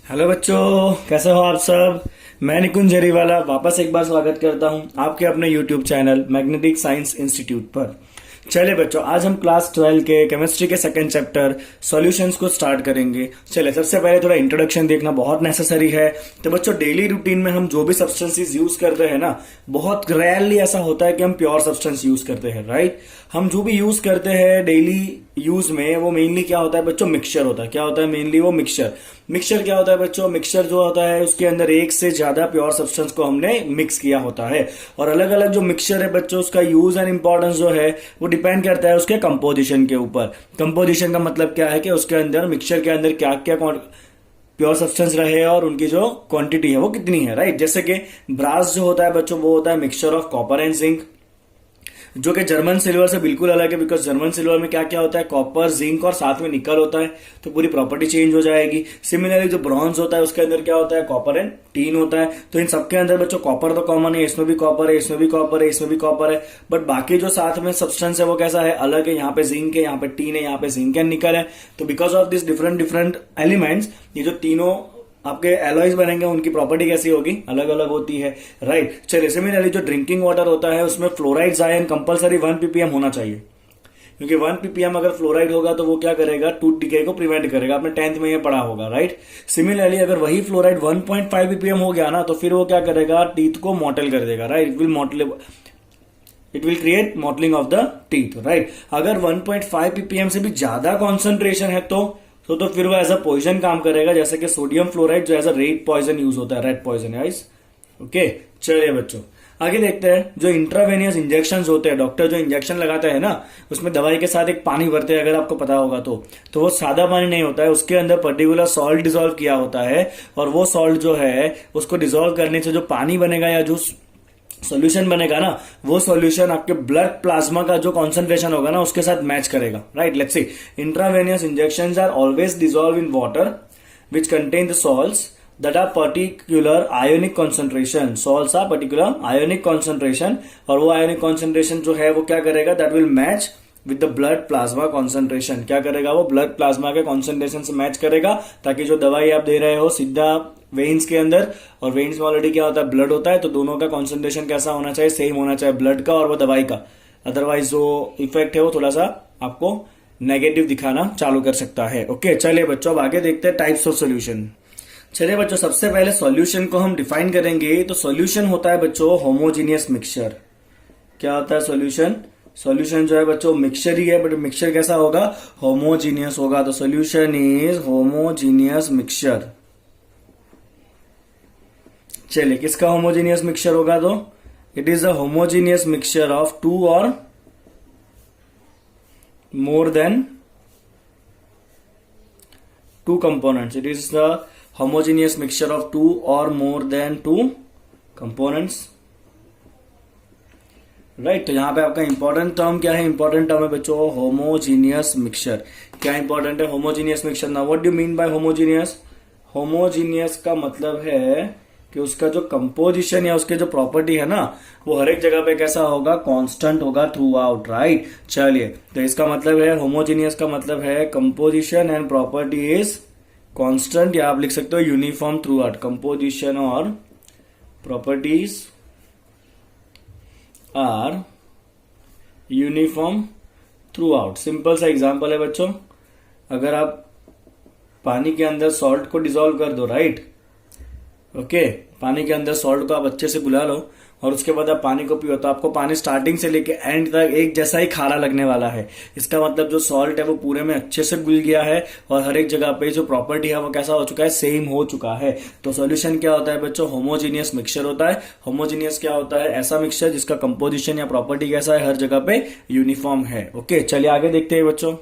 Hello बच्चों, कैसे हो आप सब। मैं निकुंज जरीवाला वापस एक बार स्वागत करता हूं आपके अपने YouTube channel magnetic science institute पर। चलिए बच्चों, आज हम क्लास 12 के केमिस्ट्री के सेकंड चैप्टर सॉल्यूशंस को स्टार्ट करेंगे। चलिए, सबसे पहले थोड़ा इंट्रोडक्शन देखना बहुत नेसेसरी है। तो बच्चों, डेली रूटीन में हम जो भी सब्सटेंसेस यूज करते हैं ना, बहुत रेयरली ऐसा होता है कि हम प्योर सब्सटेंस यूज करते हैं, राइट। हम जो भी यूज करते हैं डेली यूज में, वो मेनली क्या होता है बच्चों, मिक्सचर होता है। क्या होता है मेनली? वो मिक्सचर। मिक्सचर क्या होता है बच्चों? मिक्सचर जो होता है उसके अंदर एक से ज्यादा प्योर सब्सटेंस को हमने मिक्स किया होता है। और अलग अलग जो मिक्सचर है बच्चों, उसका यूज एंड इंपॉर्टेंस जो है वो डिपेंड करता है उसके कंपोजिशन के ऊपर। कंपोजिशन का मतलब क्या है कि उसके अंदर, मिक्सचर के अंदर क्या क्या प्योर सब्सटेंस रहे और उनकी जो क्वांटिटी है वो कितनी है, राइट। जैसे कि ब्रास जो होता है बच्चों, वो होता है mixture of copper and zinc, जो कि जर्मन सिल्वर से बिल्कुल अलग है। बिकॉज जर्मन सिल्वर में क्या क्या होता है, कॉपर, जिंक और साथ में निकल होता है, तो पूरी प्रॉपर्टी चेंज हो जाएगी। सिमिलरली जो ब्रॉन्ज होता है उसके अंदर क्या होता है, कॉपर एंड टीन होता है। तो इन सबके अंदर बच्चों कॉपर तो कॉमन है, इसमें भी कॉपर है, इसमें भी कॉपर है, इसमें भी कॉपर है। बट बाकी जो साथ में सब्सटेंस है वो कैसा है, अलग है। यहाँ पे जिंक है, यहाँ पे टीन है, यहाँ पे जिंक एंड निकल है। तो because of this different different elements, ये जो तीनों आपके एलॉयज बनेंगे, उनकी प्रॉपर्टी कैसी होगी, अलग अलग होती है, राइट। चलिए, सिमिलरली जो ड्रिंकिंग वाटर होता है उसमें फ्लोराइड आयन कंपलसरी 1 ppm होना चाहिए, क्योंकि 1 ppm अगर फ्लोराइड होगा तो वो क्या करेगा, टूथ डिके को प्रिवेंट करेगा। आपने 10th में ये पढ़ा होगा, राइट। सिमिलरली अगर वही फ्लोराइड 1.5 ppm हो गया ना, तो फिर वो क्या करेगा, टीथ को मॉटल कर देगा, right. It will create mottling of the teeth, right. अगर 1.5 ppm से भी ज्यादा कॉन्सेंट्रेशन है तो फिर वो एज अ पॉइजन काम करेगा, जैसे कि सोडियम फ्लोराइड जो as a rat poison use होता है, रेड पॉइजन है। ओके, चलिए बच्चों आगे देखते हैं। जो इंट्रावेनियस इंजेक्शन होते हैं, डॉक्टर जो इंजेक्शन लगाते हैं ना, उसमें दवाई के साथ एक पानी भरते हैं, अगर आपको पता होगा तो वो सादा पानी नहीं होता है, उसके अंदर पर्टिकुलर सॉल्ट डिसॉल्व किया होता है। और वो सॉल्ट जो है उसको डिसॉल्व करने से जो पानी बनेगा या जो सॉल्यूशन बनेगा ना, वो सॉल्यूशन आपके ब्लड प्लाज्मा का जो कॉन्सेंट्रेशन होगा ना उसके साथ मैच करेगा, right. Let's see, intravenous injections are always dissolve in water which contain the salts that are particular ionic concentration. Salts are particular ionic concentration, और वो ionic concentration जो है वो क्या करेगा, that will match with the blood plasma concentration. क्या करेगा, वो blood plasma के concentration से मैच करेगा, ताकि जो दवाई आप दे रहे हो सीधा वेन्स के अंदर, और वेन्स में ऑलरेडी क्या होता है, ब्लड होता है, तो दोनों का कॉन्सेंट्रेशन कैसा होना चाहिए, सेम होना चाहिए, ब्लड का और वो दवाई का। अदरवाइज जो इफेक्ट है वो थोड़ा सा आपको नेगेटिव दिखाना चालू कर सकता है। ओके, चलिए बच्चों अब आगे देखते हैं टाइप्स ऑफ सोल्यूशन। चलिए बच्चों, सबसे पहले सॉल्यूशन को हम डिफाइन करेंगे। तो सॉल्यूशन होता है बच्चों होमोजीनियस मिक्सचर। क्या होता है सॉल्यूशन? सॉल्यूशन जो है बच्चों मिक्सचर ही है, बट मिक्सचर कैसा होगा, होमोजीनियस होगा। तो सॉल्यूशन इज होमोजीनियस मिक्सचर। चलिए, किसका होमोजीनियस मिक्सचर होगा, तो it is a homogeneous mixture of 2 और more than 2 components. It is the homogeneous mixture of 2 or more than 2 components, right. तो यहां पे आपका इंपॉर्टेंट टर्म क्या है, इंपॉर्टेंट टर्म है बच्चों होमोजीनियस मिक्सचर। क्या इंपॉर्टेंट है, होमोजीनियस मिक्सचर। ना what do mean by homogeneous? Homogeneous का मतलब है कि उसका जो कंपोजिशन या उसके जो प्रॉपर्टी है ना, वो हर एक जगह पे कैसा होगा, कांस्टेंट होगा थ्रू आउट, राइट। चलिए, तो इसका मतलब है होमोजीनियस का मतलब है composition and property is constant, या आप लिख सकते हो यूनिफॉर्म थ्रू आउट। कंपोजिशन और properties are uniform throughout. Simple सा एग्जांपल है बच्चों, अगर आप पानी के अंदर सॉल्ट को डिसॉल्व कर दो, राइट, ओके, पानी के अंदर सॉल्ट को आप अच्छे से गुला लो और उसके बाद आप पानी को पियो, तो आपको पानी स्टार्टिंग से लेके एंड तक एक जैसा ही खारा लगने वाला है। इसका मतलब जो सॉल्ट है वो पूरे में अच्छे से घुल गया है और हर एक जगह पे जो प्रॉपर्टी है वो कैसा हो चुका है, सेम हो चुका है। तो सॉल्यूशन क्या होता है बच्चों, होमोजीनियस मिक्सचर होता है। होमोजीनियस क्या होता है, ऐसा मिक्सचर जिसका कंपोजिशन या प्रॉपर्टी कैसा है, हर जगह पे यूनिफॉर्म है। ओके, चलिए आगे देखते हैं बच्चों।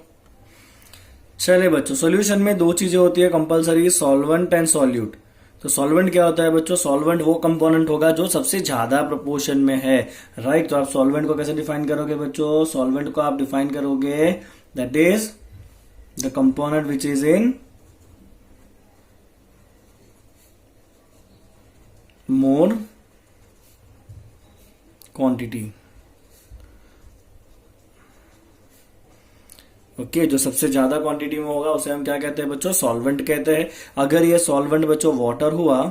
चलिए बच्चों, सॉल्यूशन में 2 चीजें होती है कंपलसरी, सॉल्वेंट एंड सॉल्यूट। तो सॉल्वेंट क्या होता है बच्चों, सॉल्वेंट वो कंपोनेंट होगा जो सबसे ज्यादा प्रोपोर्शन में है, राइट। तो आप सॉल्वेंट को कैसे डिफाइन करोगे बच्चों, सॉल्वेंट को आप डिफाइन करोगे that is the component which is in more quantity. Okay, जो सबसे ज्यादा क्वांटिटी में होगा उसे हम क्या कहते हैं बच्चों, सॉल्वेंट कहते हैं। अगर ये सॉल्वेंट बच्चों वाटर हुआ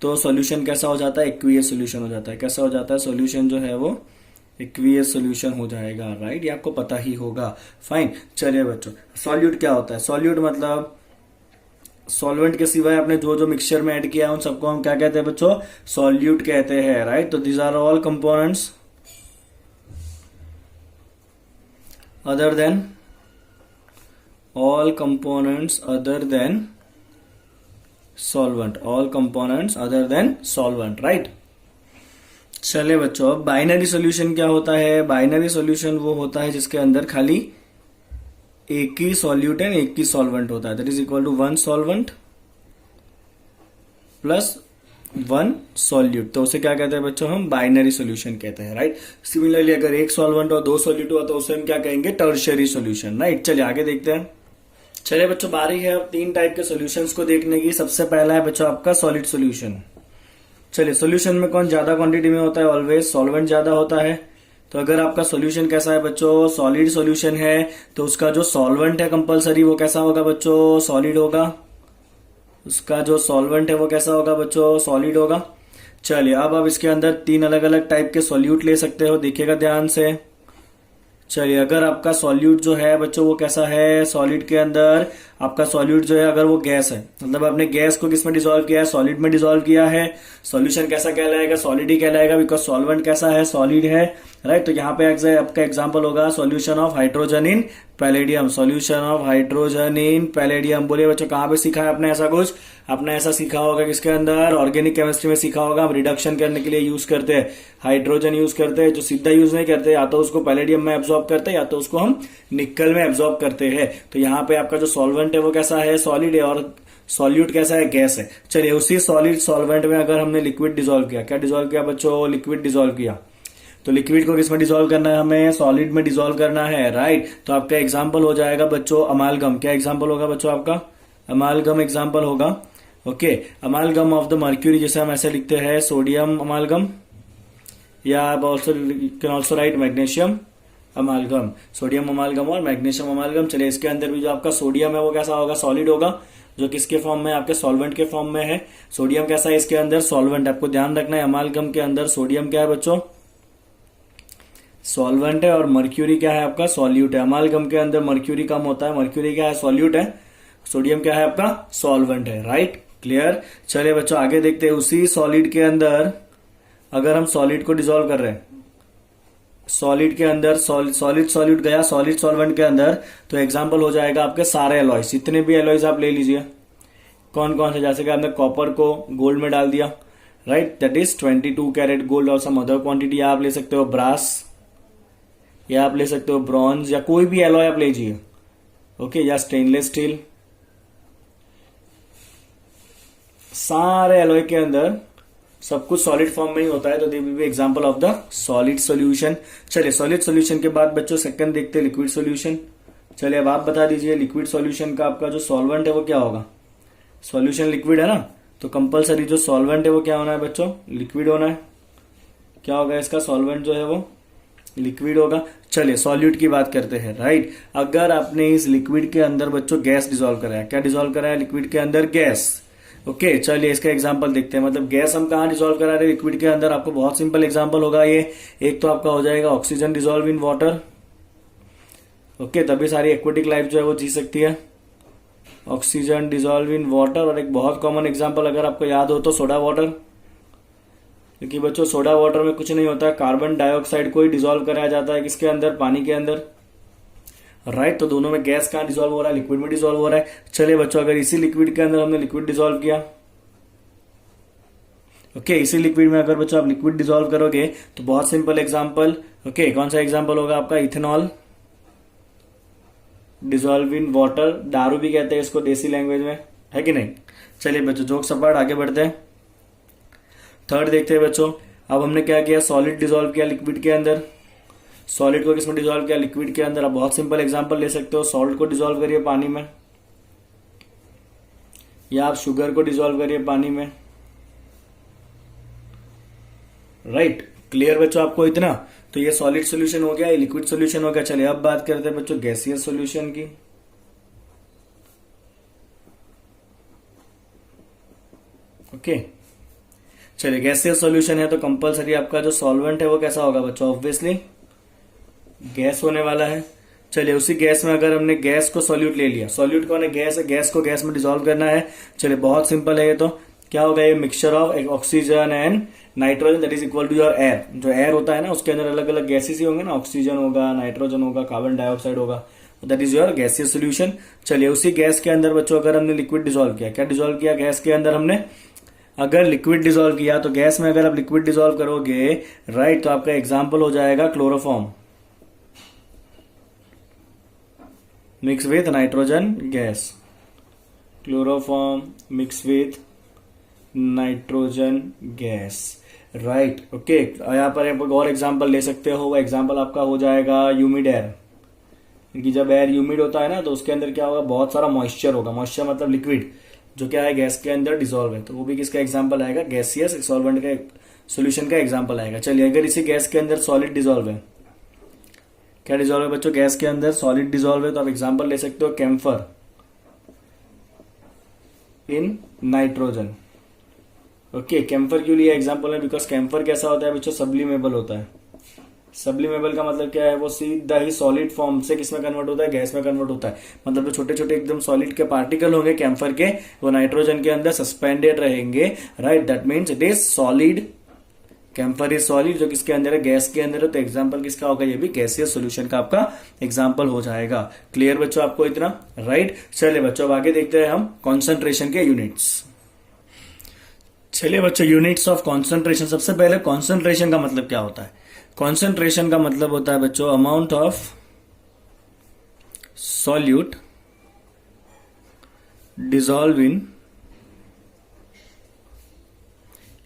तो सॉल्यूशन कैसा हो जाता है, एक्वियस सॉल्यूशन हो जाता है। कैसा हो जाता है, सॉल्यूशन जो है वो एक्वियस सॉल्यूशन हो जाएगा, राइट। ये आपको पता ही होगा। फाइन, चलिए बच्चों, सॉल्यूट क्या होता है, सॉल्यूट मतलब सॉल्वेंट के सिवाय आपने जो जो मिक्सचर में ऐड किया है उन सबको हम क्या कहते हैं बच्चों, सॉल्यूट कहते हैं, राइट। तो these are all components other than all components other than solvent, all components other than solvent, right। चले बच्चों, अब बाइनरी सॉल्यूशन क्या होता है, बाइनरी सॉल्यूशन वो होता है जिसके अंदर खाली एक ही सॉल्यूट है, एक ही सॉल्वेंट होता है। That is equal to one solvent plus one solute, तो उसे क्या कहते हैं बच्चों, हम बाइनरी सॉल्यूशन कहते हैं, राइट। सिमिलरली अगर एक सॉल्वेंट और दो सॉल्यूट हुआ तो उसे हम क्या कहेंगे, टर्शियरी सॉल्यूशन, राइट। चलिए आगे देखते हैं। चलिए बच्चों, बारी है अब तीन टाइप के सॉल्यूशंस को देखने की। सबसे पहला है बच्चों आपका सॉलिड सॉल्यूशन। चलिए, सॉल्यूशन में कौन ज्यादा क्वांटिटी में होता है, ऑलवेज सॉल्वेंट ज्यादा होता है। तो अगर आपका सॉल्यूशन कैसा है बच्चों, सॉलिड सॉल्यूशन है, तो उसका जो सॉल्वेंट है कंपलसरी वो कैसा होगा बच्चों, सॉलिड होगा। उसका जो सॉल्वेंट है वो कैसा होगा बच्चों, सॉलिड होगा। चलिए, अब आप इसके अंदर तीन अलग अलग टाइप के सॉल्यूट ले सकते हो, देखिएगा ध्यान से। चलिए, अगर आपका सॉल्यूट जो है बच्चों वो कैसा है, सॉलिड के अंदर आपका सॉल्यूट जो है अगर वो गैस है, मतलब आपने गैस को किस में डिसॉल्व किया है, सॉलिड में डिसॉल्व किया है, सॉल्यूशन कैसा कहलाएगा, सॉलिड ही कहलाएगा, बिकॉज सॉल्वेंट कैसा है, सॉलिड है, राइट। तो यहाँ पे आपका एग्जांपल होगा solution of hydrogen in palladium, solution of hydrogen in palladium. बोलिए बच्चों, कहाँ पे सीखा है आपने ऐसा कुछ, आपने ऐसा सीखा होगा किसके अंदर, ऑर्गेनिक केमिस्ट्री में सीखा होगा। हम रिडक्शन करने के लिए यूज करते हैं हाइड्रोजन, यूज करते हैं, जो सीधा यूज नहीं करते, या तो उसको पैलेडियम में एब्जॉर्ब करते हैं या तो उसको हम निकल में एब्जॉर्ब करते हैं। तो यहाँ पे आपका जो सॉल्वेंट है वो कैसा है, सॉलिड है, और सॉल्यूट कैसा है, गैस है। चलिए, उसी सॉलिड सॉल्वेंट में अगर हमने लिक्विड डिसॉल्व किया, क्या डिसॉल्व किया बच्चों, लिक्विड डिसॉल्व किया, तो लिक्विड को किसमें डिसॉल्व करना है, हमें सॉलिड में डिसॉल्व करना है, राइट। तो आपका एग्जांपल हो जाएगा बच्चों अमालगम। क्या एग्जांपल होगा बच्चों आपका, अमालगम एग्जांपल होगा। ओके, अमालगम ऑफ द मर्क्यूरी, जैसे हम ऐसे लिखते हैं सोडियम अमालगम, या आप also can also right magnesium अमालगम, sodium अमालगम और मैग्नीशियम अमालगम। चलिए, इसके अंदर भी जो आपका सोडियम है वो कैसा होगा, सॉलिड होगा, जो किसके फॉर्म में, आपके सॉल्वेंट के फॉर्म में है। सोडियम कैसा है, इसके अंदर सॉल्वेंट, आपको ध्यान रखना है अमालगम के अंदर सोडियम क्या है बच्चों, सॉल्वेंट है, और मर्क्यूरी क्या है आपका, सॉल्यूट है। अमालगम के अंदर मर्क्यूरी कम होता है, मर्क्यूरी क्या है, सॉल्यूट है, सोडियम क्या है आपका, सॉल्वेंट है, राइट, क्लियर। चलिए बच्चों आगे देखते हैं। उसी सॉलिड के अंदर अगर हम सॉलिड को डिसॉल्व कर रहे हैं, सॉलिड के अंदर सॉलिड सॉल्यूट गया सॉलिड सॉल्वेंट के अंदर, तो एग्जांपल हो जाएगा आपके सारे एलॉयज, जितने भी एलॉयज आप ले लीजिए। कौन कौन से, जैसे कि आपने कॉपर को गोल्ड में डाल दिया, right, that is 22 carat gold, और सम अदर क्वांटिटी आप ले सकते हो ब्रास, या आप ले सकते हो ब्रॉन्ज, या कोई भी एलॉय आप लीजिए, ओके, या स्टेनलेस स्टील। सारे एलॉय के अंदर सब कुछ सॉलिड फॉर्म में ही होता है, तो they will be example of the solid solution. चलिए, सॉलिड सॉल्यूशन के बाद बच्चों सेकंड देखते हैं लिक्विड सॉल्यूशन। चलिए, अब आप बता दीजिए लिक्विड सॉल्यूशन का आपका जो सॉल्वेंट है वो क्या होगा, सॉल्यूशन लिक्विड है ना, तो कंपलसरी जो सॉल्वेंट है वो क्या होना है बच्चों, लिक्विड होना है। क्या होगा इसका, सॉल्वेंट जो है वो लिक्विड होगा। चलिए, सॉल्यूट की बात करते हैं, राइट। अगर आपने इस लिक्विड के अंदर बच्चों गैस डिसॉल्व कराया, क्या डिसॉल्व कराया, लिक्विड के अंदर गैस, ओके। चलिए, इसका एग्जांपल देखते हैं, मतलब गैस हम कहाँ डिसॉल्व करा रहे हैं, लिक्विड के अंदर। आपको बहुत सिंपल एग्जांपल होगा ये, एक तो आपका हो जाएगा oxygen dissolve in water, okay, तभी सारी एक्वेटिक लाइफ जो है वो जी सकती है, ऑक्सीजन डिसॉल्व इन वाटर। और एक बहुत कॉमन एग्जांपल अगर आपको याद हो तो सोडा वाटर, क्योंकि बच्चों सोडा वाटर में कुछ नहीं होता है, कार्बन डाइऑक्साइड को ही डिसॉल्व कराया जाता है किसके अंदर, पानी के अंदर, राइट। तो दोनों में गैस कहाँ डिसॉल्व हो रहा है, लिक्विड में डिसॉल्व हो रहा है। चलिए बच्चों, अगर इसी लिक्विड के अंदर हमने लिक्विड डिसॉल्व किया, ओके, इसी लिक्विड में अगर बच्चों आप लिक्विड डिसॉल्व करोगे तो बहुत सिंपल एग्जांपल, ओके, कौन सा एग्जांपल होगा आपका, इथेनॉल डिसॉल्व इन वाटर, दारू भी कहते हैं इसको देसी लैंग्वेज में, है कि नहीं। चलिए बच्चों, जोक सपाट, आगे बढ़ते हैं। थर्ड देखते हैं बच्चों। अब हमने क्या किया, सॉलिड डिसॉल्व किया लिक्विड के अंदर, सॉलिड को किसमें डिसॉल्व किया, लिक्विड के अंदर। अब बहुत सिंपल एग्जांपल ले सकते हो, सॉल्ट को डिसॉल्व करिए पानी में, या आप शुगर को डिसॉल्व करिए पानी में, राइट, क्लियर बच्चों आपको इतना? तो ये सॉलिड सोल्यूशन हो गया, ये लिक्विड सोल्यूशन हो गया। चलिए अब बात करते हैं बच्चों गैसियस सोल्यूशन की। ओके चलिए, गैसियस सॉल्यूशन है तो कंपलसरी आपका जो सॉल्वेंट है वो कैसा होगा बच्चों? ऑब्वियसली गैस होने वाला है। चलिए उसी गैस में अगर हमने गैस को सॉल्यूट ले लिया, सॉल्यूट कौन है? गैस है, गैस को गैस में डिसॉल्व करना है। चलिए बहुत सिंपल है ये तो। क्या होगा? ये mixture of oxygen and nitrogen that is equal to your air. जो एयर होता है ना उसके अंदर अलग अलग गैसेस ही होंगे ना, ऑक्सीजन होगा, नाइट्रोजन होगा, कार्बन डाइऑक्साइड होगा, that is your gaseous solution. चलिए उसी गैस के अंदर बच्चों अगर हमने लिक्विड डिसॉल्व किया, क्या डिसॉल्व किया गैस के अंदर हमने? अगर लिक्विड डिसॉल्व किया तो गैस में अगर आप लिक्विड डिसॉल्व करोगे राइट, तो आपका एग्जाम्पल हो जाएगा chloroform mix with nitrogen gas. Chloroform mix with nitrogen gas, right. Okay यहाँ पर एक और एग्जाम्पल ले सकते हो, वो एग्जाम्पल आपका हो जाएगा ह्यूमिड एयर। क्योंकि जब एयर ह्यूमिड होता है ना तो उसके अंदर क्या होगा? बहुत सारा मॉइस्चर होगा। मॉइस्चर मतलब लिक्विड जो क्या है गैस के अंदर डिसॉल्व है, तो वो भी किसका एग्जाम्पल आएगा? गैसियस सॉल्वेंट का सोल्यूशन का एग्जाम्पल आएगा। चलिए अगर इसी गैस के अंदर सॉलिड डिसॉल्व है, क्या डिसॉल्व है बच्चों? गैस के अंदर सॉलिड डिसॉल्व है, तो आप एग्जाम्पल ले सकते हो camphor in nitrogen. Okay camphor क्यों लिया एग्जाम्पल में? बिकॉज कैम्फर कैसा होता है बच्चों? सब्लिमेबल होता है। सब्लिमेबल का मतलब क्या है? वो सीधा ही सॉलिड फॉर्म से किसमें कन्वर्ट होता है? गैस में कन्वर्ट होता है। मतलब जो छोटे छोटे एकदम सॉलिड के पार्टिकल होंगे कैम्फर के, वो नाइट्रोजन के अंदर सस्पेंडेड रहेंगे, right. That means it is solid. Camphor is solid, जो किसके अंदर है? गैस के अंदर है। तो एग्जाम्पल किसका होगा? ये भी गैसियस सोल्यूशन का आपका एग्जाम्पल हो जाएगा। क्लियर बच्चों आपको इतना? राइट। चलिए बच्चों अब आगे देखते हैं हम कॉन्सेंट्रेशन के यूनिट्स। चलिए बच्चों यूनिट्स ऑफ कॉन्सेंट्रेशन। सबसे पहले कॉन्सेंट्रेशन का मतलब क्या होता है? कॉन्सेंट्रेशन का मतलब होता है बच्चों amount of solute dissolve in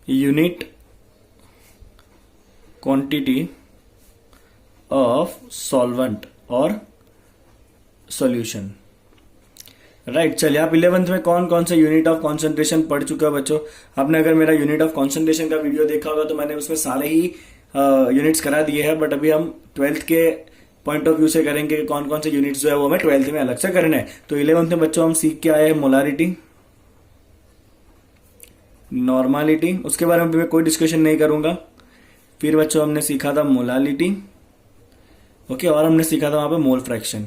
unit quantity of solvent और सॉल्यूशन, राइट। चलिए आप 11th में कौन कौन से यूनिट ऑफ कॉन्सेंट्रेशन पढ़ चुके हो बच्चों? आपने अगर मेरा यूनिट ऑफ कॉन्सेंट्रेशन का वीडियो देखा होगा तो मैंने उसमें सारे ही यूनिट्स करा दिए हैं, बट अभी हम 12th के पॉइंट ऑफ व्यू से करेंगे कि कौन कौन से यूनिट्स जो है वो हमें 12th में अलग से करने हैं। तो 11th में बच्चों हम सीख के आए हैं मोलारिटी, नॉर्मालिटी, उसके बारे में मैं कोई डिस्कशन नहीं करूंगा। फिर बच्चों हमने सीखा था मोलालिटी, ओके, और हमने सीखा था वहां पे मोल फ्रैक्शन।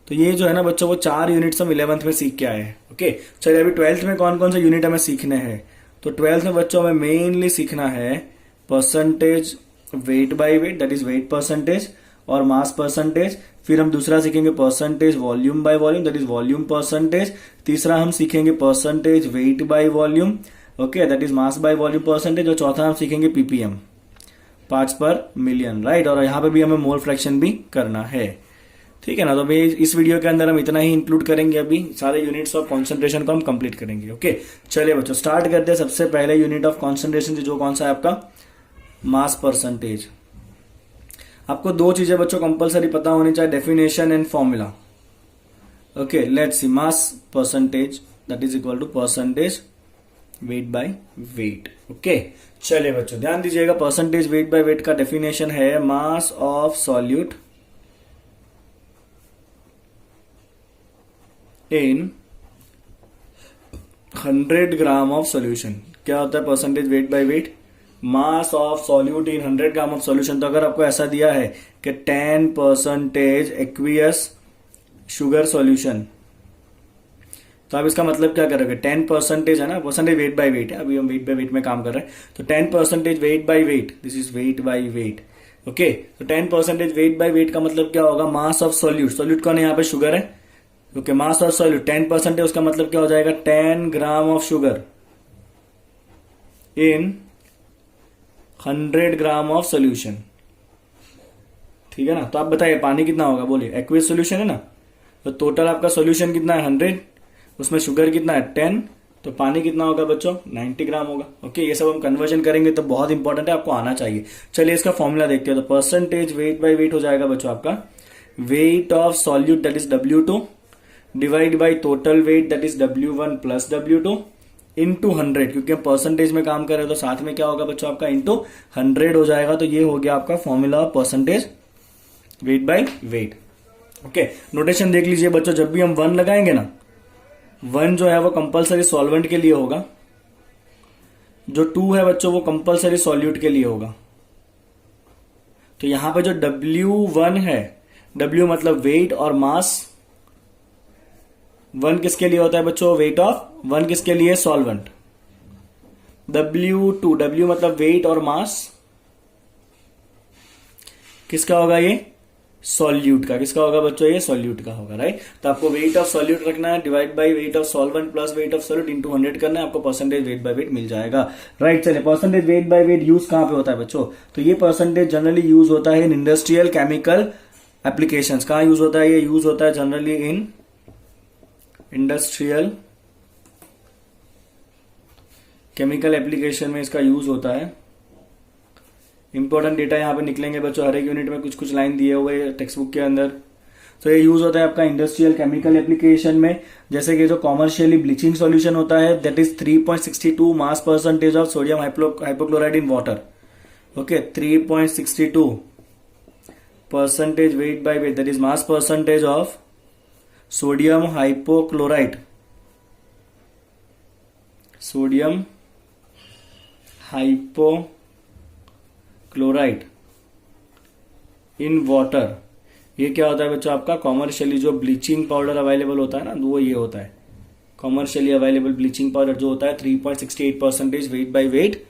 तो ये जो है ना बच्चों वो 4 यूनिट्स हम 11th में सीख के आए हैं। ओके चलिए अभी 12th में कौन कौन से यूनिट हमें सीखने हैं? तो 12th में बच्चों हमें मेनली सीखना है percentage weight by weight, that is wait percentage, और मास परसेंटेज। फिर हम दूसरा सीखेंगे percentage volume by volume, that is volume percentage. तीसरा हम सीखेंगे percentage weight by volume, okay, that is mass by volume percentage. और चौथा हम सीखेंगे ppm, parts per million, right. और यहाँ पे भी हमें मोल फ्रैक्शन भी करना है, ठीक है ना। तो अभी इस वीडियो के अंदर हम इतना ही इंक्लूड करेंगे, अभी सारे यूनिट्स ऑफ कॉन्सेंट्रेशन को हम कंप्लीट करेंगे। ओके चलिए बच्चों स्टार्ट करते हैं। सबसे पहले यूनिट ऑफ कॉन्सेंट्रेशन जो कौन सा है आपका? Mass percentage. आपको 2 चीजें बच्चों कंपलसरी पता होनी चाहिए, definition and formula. Okay let's see, mass percentage that is equal to percentage weight by weight. Okay चलिए बच्चों ध्यान दीजिएगा, परसेंटेज वेट बाय वेट का डेफिनेशन है mass of solute in 100 gram of solution. क्या होता है percentage weight by weight? Mass of solute in 100 gram of solution. तो अगर आपको ऐसा दिया है कि 10% एक्वियस शुगर सॉल्यूशन, तो आप इसका मतलब क्या करोगे? 10% है ना, परसेंटेज वेट बाय वेट है, अभी हम वेट बाय वेट में काम कर रहे हैं। तो 10% wait by wait, this is wait by weight. Okay तो 10% वेट बाय वेट का मतलब क्या होगा? मास ऑफ सॉल्यूट, सॉल्यूट कौन है यहाँ पे? शुगर है। ओके मास ऑफ सॉल्यूट 10% है, उसका मतलब क्या हो जाएगा? 10 gram of sugar in 100 gram of solution, ठीक है ना। तो आप बताइए पानी कितना होगा? बोलिए, एक्वियस सोल्यूशन है ना, तो टोटल आपका सोल्यूशन कितना है? 100, उसमें शुगर कितना है? 10, तो पानी कितना होगा बच्चों? 90 ग्राम होगा। ओके ये सब हम कन्वर्जन करेंगे तो बहुत इंपॉर्टेंट है, आपको आना चाहिए। चलिए इसका फॉर्मूला देखते हैं। तो परसेंटेज वेट बाय वेट हो जाएगा बच्चों आपका wait of solute that is W2 divide by total weight that is W1 plus W2 into 100, क्योंकि हम परसेंटेज में काम कर रहे हैं तो साथ में क्या होगा बच्चों आपका इंटू 100 हो जाएगा। तो ये हो गया आपका formula percentage weight by weight. Okay, notation देख लीजिए बच्चों, जब भी हम 1 लगाएंगे ना, 1 जो है वो कंपलसरी सॉल्वेंट के लिए होगा, जो 2 है बच्चों वो कंपलसरी सॉल्यूट के लिए होगा। तो यहां पे जो W1 है, W मतलब वेट और मास, 1 किसके लिए होता है बच्चों, वेट ऑफ 1 किसके लिए, सॉल्वेंट। W2, W मतलब वेट और मास किसका होगा, ये सॉल्यूट का। किसका होगा बच्चों, ये सॉल्यूट का होगा, राइट। तो आपको वेट ऑफ सॉल्यूट रखना है, divide by weight of solvent plus wait of solute into 100 करना है, आपको परसेंटेज वेट बाय वेट मिल जाएगा, राइट। चलिए, percentage weight by weight use कहां पे होता है बच्चों, तो ये परसेंटेज जनरली यूज होता है इन इंडस्ट्रियल केमिकल एप्लीकेशंस। कहां यूज होता है, ये यूज होता है generally in industrial chemical application में इसका यूज होता है। इंपॉर्टेंट डेटा यहां पे निकलेंगे बच्चों, हर एक यूनिट में कुछ कुछ लाइन दिए हुए टेक्स्ट बुक के अंदर। तो ये यूज होता है आपका इंडस्ट्रियल केमिकल एप्लीकेशन में, जैसे कि जो कॉमर्शियली ब्लीचिंग सॉल्यूशन होता है, that is 3.62 mass percentage of sodium hypochlorite in water. Okay, 3.62 percentage weight by weight, that is mass percentage of sodium hypochlorite, sodium hypochlorite in water. ये क्या होता है बच्चों आपका, कॉमर्शियली जो ब्लीचिंग पाउडर अवेलेबल होता है ना, वो ये होता है कॉमर्शियली अवेलेबल ब्लीचिंग पाउडर जो होता है 3.68 percentage weight by weight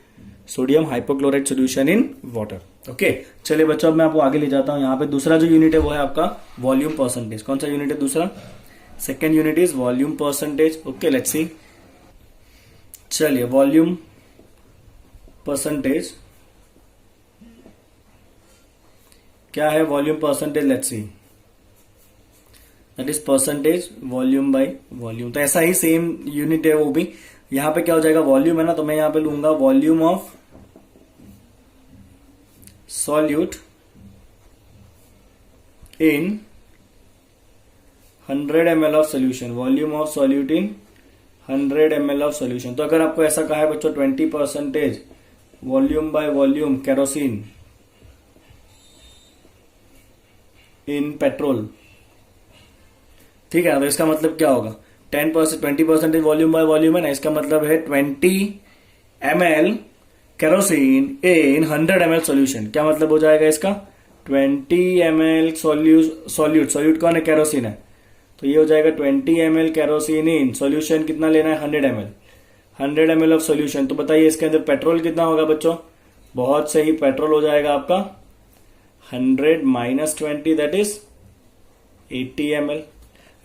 sodium hypochlorite solution in water. Okay, चलिए बच्चों अब मैं आपको आगे ले जाता हूं। यहाँ पे दूसरा जो यूनिट है वो है आपका वॉल्यूम परसेंटेज। कौन सा यूनिट है दूसरा, second unit is volume percentage. Okay, let's see. चलिए, वॉल्यूम परसेंटेज क्या है, volume percentage, let's see, that is percentage volume by volume. तो ऐसा ही सेम यूनिट है वो भी। यहां पे क्या हो जाएगा, वॉल्यूम है ना, तो मैं यहां पे लूंगा volume of solute in 100 ml of solution, volume of solute in 100 ml of solution. तो अगर आपको ऐसा कहा है बच्चों 20% volume by volume kerosene in petrol, ठीक है, तो इसका मतलब क्या होगा, 20% वॉल्यूम बाय वॉल्यूम है ना, इसका मतलब है 20 ml केरोसिन इन 100 ml सोल्यूशन। क्या मतलब हो जाएगा इसका, 20 ml सॉल्यूट कौन है, केरोसिन है, तो ये हो जाएगा 20 ml केरोसिन इन सोल्यूशन, कितना लेना है 100 ml, 100 ml ऑफ सोल्यूशन। तो बताइए इसके अंदर पेट्रोल कितना होगा बच्चों, बहुत सही, पेट्रोल हो जाएगा आपका 100 minus 20 that is 80 ml,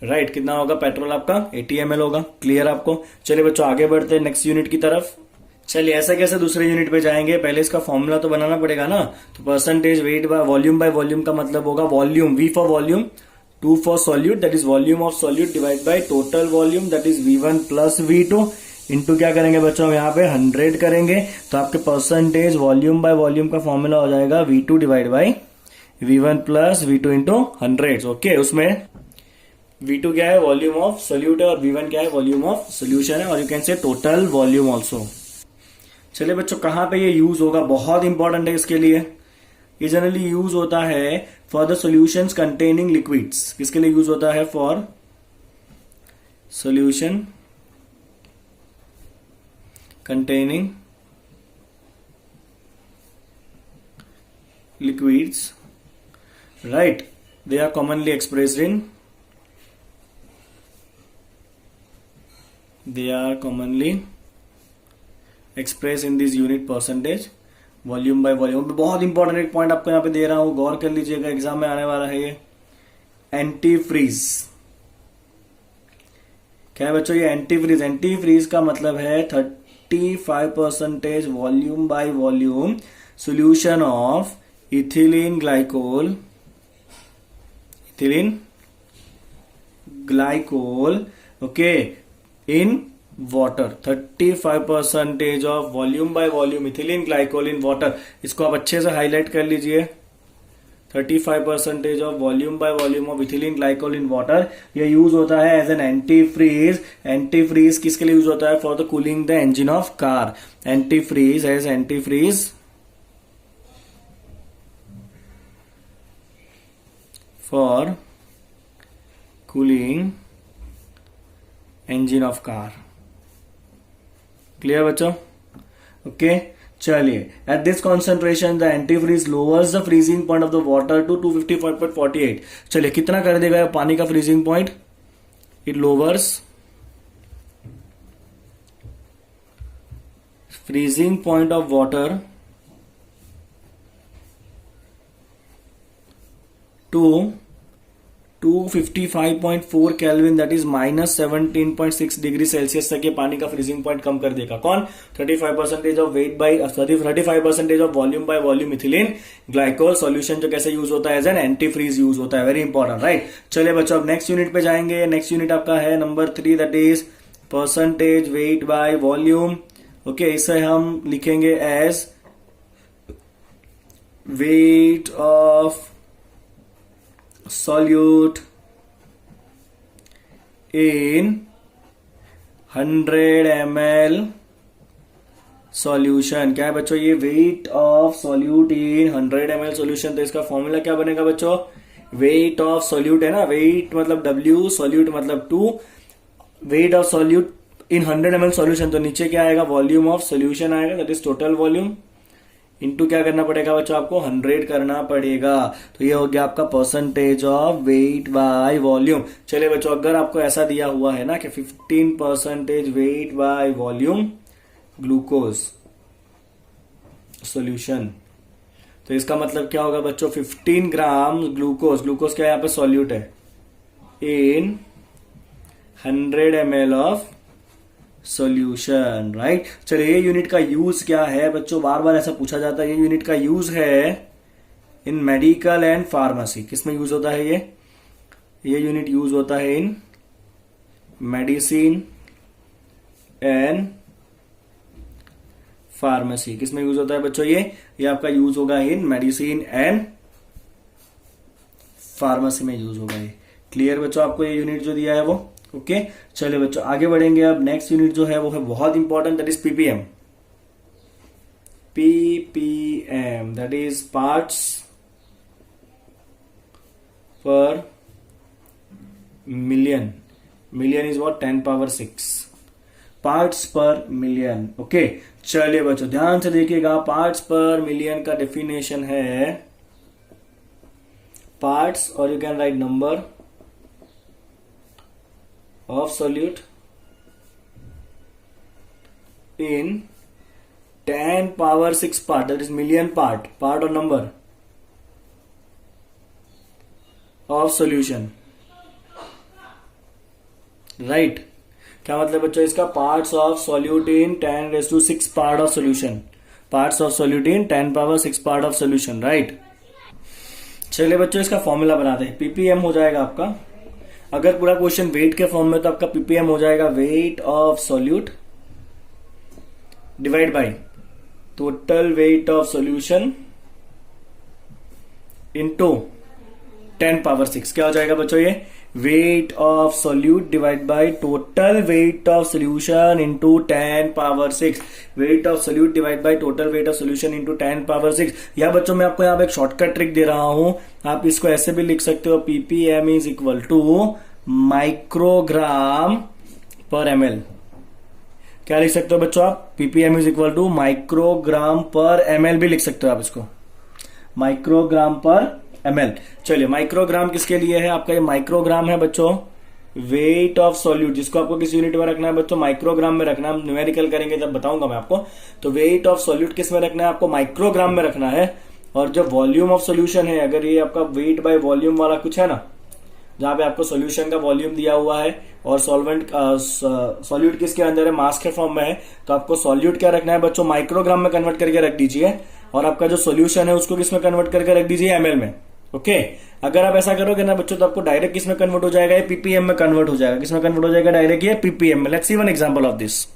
right. कितना होगा पेट्रोल आपका, 80 ml होगा। क्लियर आपको। चलिए बच्चों आगे बढ़ते हैं नेक्स्ट यूनिट की तरफ। चलिए, ऐसा कैसे दूसरे यूनिट पे जाएंगे, पहले इसका फॉर्मूला तो बनाना पड़ेगा ना। तो परसेंटेज वेट बाय वॉल्यूम का मतलब होगा volume, V for volume, 2 for solute, that is volume of solute divide by total volume, that is V1 plus V2 into क्या करेंगे बच्चों, यहाँ पे 100 करेंगे। तो आपके परसेंटेज वॉल्यूम बाय वॉल्यूम का फॉर्मूला हो जाएगा V2 divide by V1 plus V2 into 100। Okay, उसमें V2 क्या है, वॉल्यूम ऑफ सोल्यूट है, और V1 क्या है, वॉल्यूम ऑफ सोल्यूशन है, और you can say total volume also. चलिए बच्चों, कहां पे ये यूज होगा, बहुत इंपॉर्टेंट है इसके लिए। ये जनरली यूज होता है for the solutions containing liquids. किसके लिए यूज होता है, for solution containing liquids, right, they are commonly expressed in this unit percentage volume by volume. बहुत इंपॉर्टेंट एक पॉइंट आपको यहाँ पे दे रहा हूं, गौर कर लीजिएगा, एग्जाम में आने वाला है ये, एंटी फ्रीज। क्या है बच्चों ये एंटी फ्रीज, एंटी फ्रीज का मतलब है 35% volume by volume solution of ethylene glycol, okay, in water. 35% of volume by volume ethylene glycol in water. इसको आप अच्छे से हाईलाइट कर लीजिए, 35% of volume by volume of ethylene glycol in water. ये यूज होता है as an anti freeze. Anti freeze किसके लिए यूज होता है? For the cooling the engine of car. Anti freeze as anti freeze for cooling engine of car. Clear बच्चों? Okay चलिए, at this concentration the antifreeze lowers the freezing point of the water to 255.48। चलिए कितना कर देगा पानी का freezing point? It lowers freezing point of water to 255.4 kelvin, that is -17.6 degree Celsius तक ये पानी का फ्रीजिंग पॉइंट कम कर देगा। कौन? 35% of weight by 35% of volume by volume ethylene glycol solution, जो कैसे यूज होता है? As an anti freeze use होता है। Very important, right. चलिए बच्चों अब नेक्स्ट यूनिट पे जाएंगे। नेक्स्ट यूनिट आपका है number 3, that is percentage weight by volume. Okay, इसे हम लिखेंगे as weight of solute in 100 ml solution. क्या है बच्चों? ये weight of solute in 100 ml solution. तो इसका फॉर्मूला क्या बनेगा बच्चों? वेट ऑफ सॉल्यूट है ना, वेट मतलब W, सॉल्यूट मतलब 2। Wait of solute in 100 ml solution, तो नीचे क्या आएगा? वॉल्यूम ऑफ सॉल्यूशन आएगा, that is total volume, into क्या करना पड़ेगा बच्चों? आपको 100 करना पड़ेगा। तो ये हो गया आपका percentage of weight by volume. चलिए बच्चों, अगर आपको ऐसा दिया हुआ है ना कि 15% wait by volume glucose solution, तो इसका मतलब क्या होगा बच्चों? 15 ग्राम ग्लूकोज, ग्लूकोज क्या यहाँ पे सॉल्यूट है, इन 100 ml ऑफ सॉल्यूशन, राइट। चलिए ये यूनिट का यूज क्या है बच्चों? बार बार ऐसा पूछा जाता है। ये यूनिट का यूज है इन मेडिकल एंड फार्मेसी। किसमें यूज होता है ये यूनिट यूज होता है इन मेडिसिन एंड फार्मेसी। किसमें यूज होता है बच्चों? ये आपका यूज होगा इन मेडिसिन एंड फार्मेसी में यूज होगा ये। क्लियर बच्चों आपको ये यूनिट जो दिया है वो? ओके चलिए बच्चों आगे बढ़ेंगे। अब नेक्स्ट यूनिट जो है वो है बहुत important, that is PPM. PPM that is parts per million. Million is what? 10⁻⁶ parts per million. Okay चलिए बच्चों ध्यान से देखिएगा। पार्ट्स पर मिलियन का डेफिनेशन है पार्ट्स, और you can write number of solute in 10⁻⁶ part, that is million part or number of solution, right। क्या मतलब बच्चों इसका? parts of solute in 10⁶ part of solution, parts of solute in 10⁻⁶ part of solution, right। चलिए बच्चों इसका formula बनाते हैं। Ppm हो जाएगा आपका, अगर पूरा क्वेश्चन वेट के फॉर्म में तो आपका पीपीएम हो जाएगा wait of solute divide by total weight of solution into 10⁻⁶। क्या हो जाएगा बच्चों? ये weight of solute divide by total weight of solution into 10⁻⁶। Wait of solute divide by total weight of solution into 10⁻⁶। या बच्चों मैं आपको यहाँ पे एक शॉर्टकट ट्रिक दे रहा हूं, आप इसको ऐसे भी लिख सकते हो, ppm is equal two microgram पर एमएल। क्या लिख सकते हो बच्चों आप? Ppm is equal two microgram पर एमएल भी लिख सकते हो आप इसको, माइक्रोग्राम पर एमएल। चलिए माइक्रोग्राम किसके लिए है? आपका ये माइक्रोग्राम है बच्चों वेट ऑफ सॉल्यूट, जिसको आपको किस यूनिट में रखना है बच्चों? माइक्रोग्राम में रखना है। हम न्यूमेरिकल करेंगे तब बताऊंगा मैं आपको। तो वेट ऑफ सॉल्यूट किस में रखना है? आपको माइक्रोग्राम में रखना है। और जो वॉल्यूम ऑफ सॉल्यूशन है, अगर ये आपका वेट बाय वॉल्यूम वाला कुछ है ना, जहां पे आपको सॉल्यूशन का वॉल्यूम दिया हुआ है और सॉल्वेंट सॉल्यूट किसके अंदर है? मास के फॉर्म में है, तो आपको सॉल्यूट क्या रखना है बच्चों? माइक्रोग्राम में कन्वर्ट करके रख दीजिए, और आपका जो सॉल्यूशन है उसको किस में कन्वर्ट करके रख दीजिए? एमएल में। ओके अगर आप ऐसा करोगे ना बच्चों तो आपको डायरेक्ट किस में कन्वर्ट हो जाएगा? ये पीपीएम में कन्वर्ट हो जाएगा। किस में कन्वर्ट हो जाएगा? डायरेक्ट ये पीपीएम में। Let's see one example of this.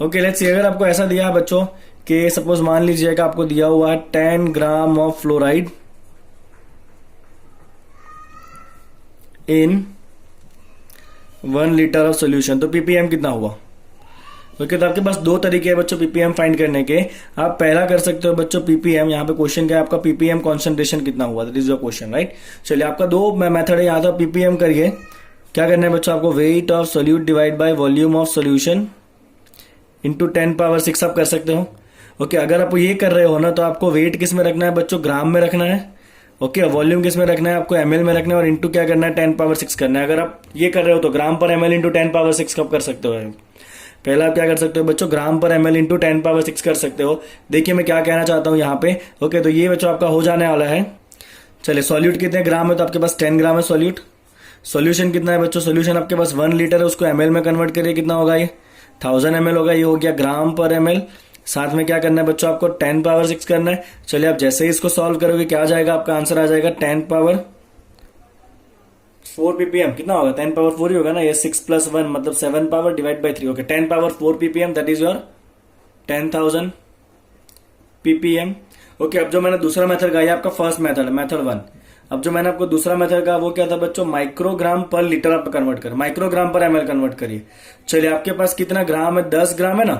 Okay let's सी, अगर आपको ऐसा दिया है बच्चों कि सपोज मान लीजिएगा आपको दिया हुआ है 10 gram of fluoride in 1 litre of solution. तो पीपीएम कितना हुआ? ओके, तो आपके पास दो तरीके हैं बच्चों पीपीएम फाइंड करने के। आप पहला कर सकते हो बच्चों पीपीएम, यहाँ पे क्वेश्चन क्या है आपका, पीपीएम कॉन्सेंट्रेशन कितना हुआ, that is your question, right. चलिए, आपका दो मेथड है, यहाँ तो पीपीएम करिए। क्या करना है बच्चों आपको, weight of solute divide by volume of solution into 10⁻⁶ आप कर सकते हो। ओके, अगर आप ये कर रहे हो ना, तो आपको वेट किस में रखना है बच्चों, ग्राम में रखना है। ओके, वॉल्यूम किस में रखना है आपको, एमएल में रखना है, और इंटू क्या करना है, 10⁻⁶ करना है। अगर आप ये कर रहे हो तो ग्राम पर एमएल इंटू 10⁻⁶ कब कर सकते हो। पहला आप क्या कर सकते हो बच्चों, ग्राम पर एमएल इंटू 10⁻⁶ कर सकते हो। देखिए मैं क्या कहना चाहता हूं यहाँ पे। ओके, तो ये बच्चों आपका हो जाने वाला है। चलिए, सॉल्यूट कितने ग्राम है, तो आपके पास 10 ग्राम है सॉल्यूट। सॉल्यूशन कितना है बच्चों, सॉल्यूशन आपके पास 1 लीटर है, उसको एमएल में कन्वर्ट करिए, कितना होगा ये 1000 ml होगा। ये हो गया ग्राम पर एमएल। साथ में क्या करना है बच्चों आपको 10⁻⁶ करना है। चलिए, आप जैसे ही इसको सॉल्व करोगे क्या आ जाएगा, आपका आंसर आ जाएगा 10⁻4 पीपीएम। कितना होगा, 10⁻4 ही होगा ना, ये 6 + 1 मतलब 7 power divide by 3। Okay, 10⁻4 ppm, that is your 10,000 ppm. Okay, अब जो मैंने दूसरा मेथड कहा, आपका फर्स्ट मेथड, मेथड 1। अब जो मैंने आपको दूसरा मेथड कहा वो क्या था बच्चों, माइक्रोग्राम पर लीटर आप कन्वर्ट कर, माइक्रोग्राम पर एमएल कन्वर्ट करिए। चलिए, आपके पास कितना ग्राम है, 10 ग्राम है ना,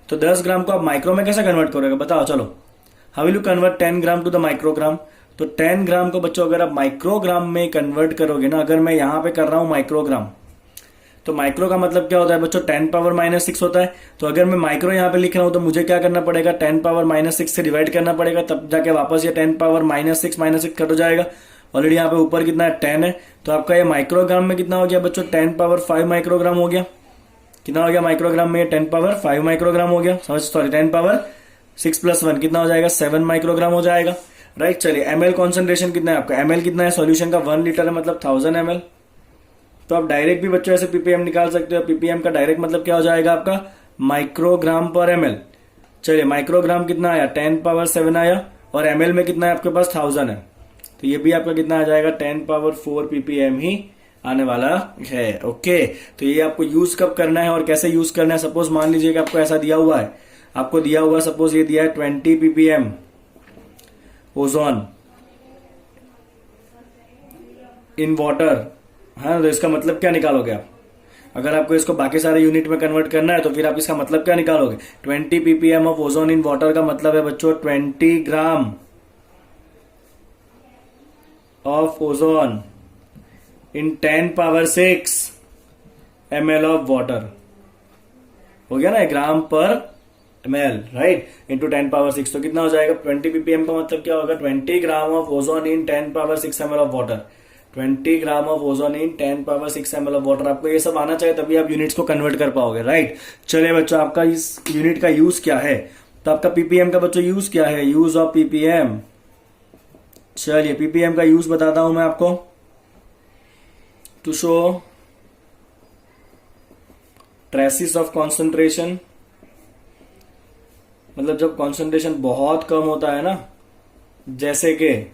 तो 10 ग्राम को आप माइक्रो में कैसे कन्वर्ट करोगे बताओ। चलो, how will you convert 10 gram to the microgram. तो 10 ग्राम को बच्चों अगर आप माइक्रोग्राम में कन्वर्ट करोगे ना, अगर मैं यहां पे कर रहा हूं माइक्रोग्राम, तो माइक्रो का मतलब क्या होता है बच्चों, 10⁻⁻6 होता है। तो अगर मैं माइक्रो यहाँ पे लिख रहा हूं तो मुझे क्या करना पड़ेगा, 10⁻⁻6 से डिवाइड करना पड़ेगा, तब जाके वापस ये 10⁻⁻6 कट हो जाएगा। ऑलरेडी यहाँ पे ऊपर कितना है, 10 है। तो आपका ये माइक्रोग्राम में कितना हो गया बच्चों, 10⁻5 माइक्रोग्राम हो गया। कितना हो गया माइक्रोग्राम में, 10⁻5 माइक्रोग्राम हो गया, समझ, सॉरी 10⁻6 + 1 कितना हो जाएगा, 7 माइक्रोग्राम हो जाएगा, राइट। चलिए, एमएल कॉन्सेंट्रेशन कितना है आपका, एमएल कितना है, सॉल्यूशन का 1 लीटर है मतलब 1000 ml। तो आप डायरेक्ट भी बच्चों ऐसे पीपीएम निकाल सकते हो। पीपीएम का डायरेक्ट मतलब क्या हो जाएगा आपका, माइक्रोग्राम पर एमएल। चलिए, माइक्रोग्राम कितना आया, 10⁻7 आया, और एमएल में कितना है आपके पास 1000 है, तो ये भी आपका कितना आ जाएगा, 10⁻4 पीपीएम ही आने वाला है। ओके, तो ये आपको यूज कब करना है और कैसे यूज करना है। सपोज मान लीजिए कि आपको ऐसा दिया हुआ है, आपको दिया हुआ सपोज ये दिया है 20 पीपीएम ओजोन इन वाटर, हाँ, तो इसका मतलब क्या निकालोगे आप। अगर आपको इसको बाकी सारे यूनिट में कन्वर्ट करना है तो फिर आप इसका मतलब क्या निकालोगे, 20 ppm of ozone in water का मतलब है बच्चों 20 gram of ozone in 10⁻6 ml of water. हो गया ना, ग्राम पर ml, राइट, इंटू 10⁻6। तो कितना हो जाएगा, 20 पीपीएम का मतलब क्या होगा, 20 gram of ozone in 10⁻6 ml of water. 20 gram of ozone in 10⁻6 ml of water. आपको ये सब आना चाहिए, तभी आप यूनिट्स को कन्वर्ट कर पाओगे, राइट। चलिए बच्चों, आपका इस यूनिट का यूज क्या है, तो आपका पीपीएम का बच्चों यूज क्या है, यूज ऑफ पीपीएम। चलिए, पीपीएम का यूज बताता हूं मैं आपको। To show traces of concentration, मतलब जब कॉन्सेंट्रेशन बहुत कम होता है ना, जैसे कि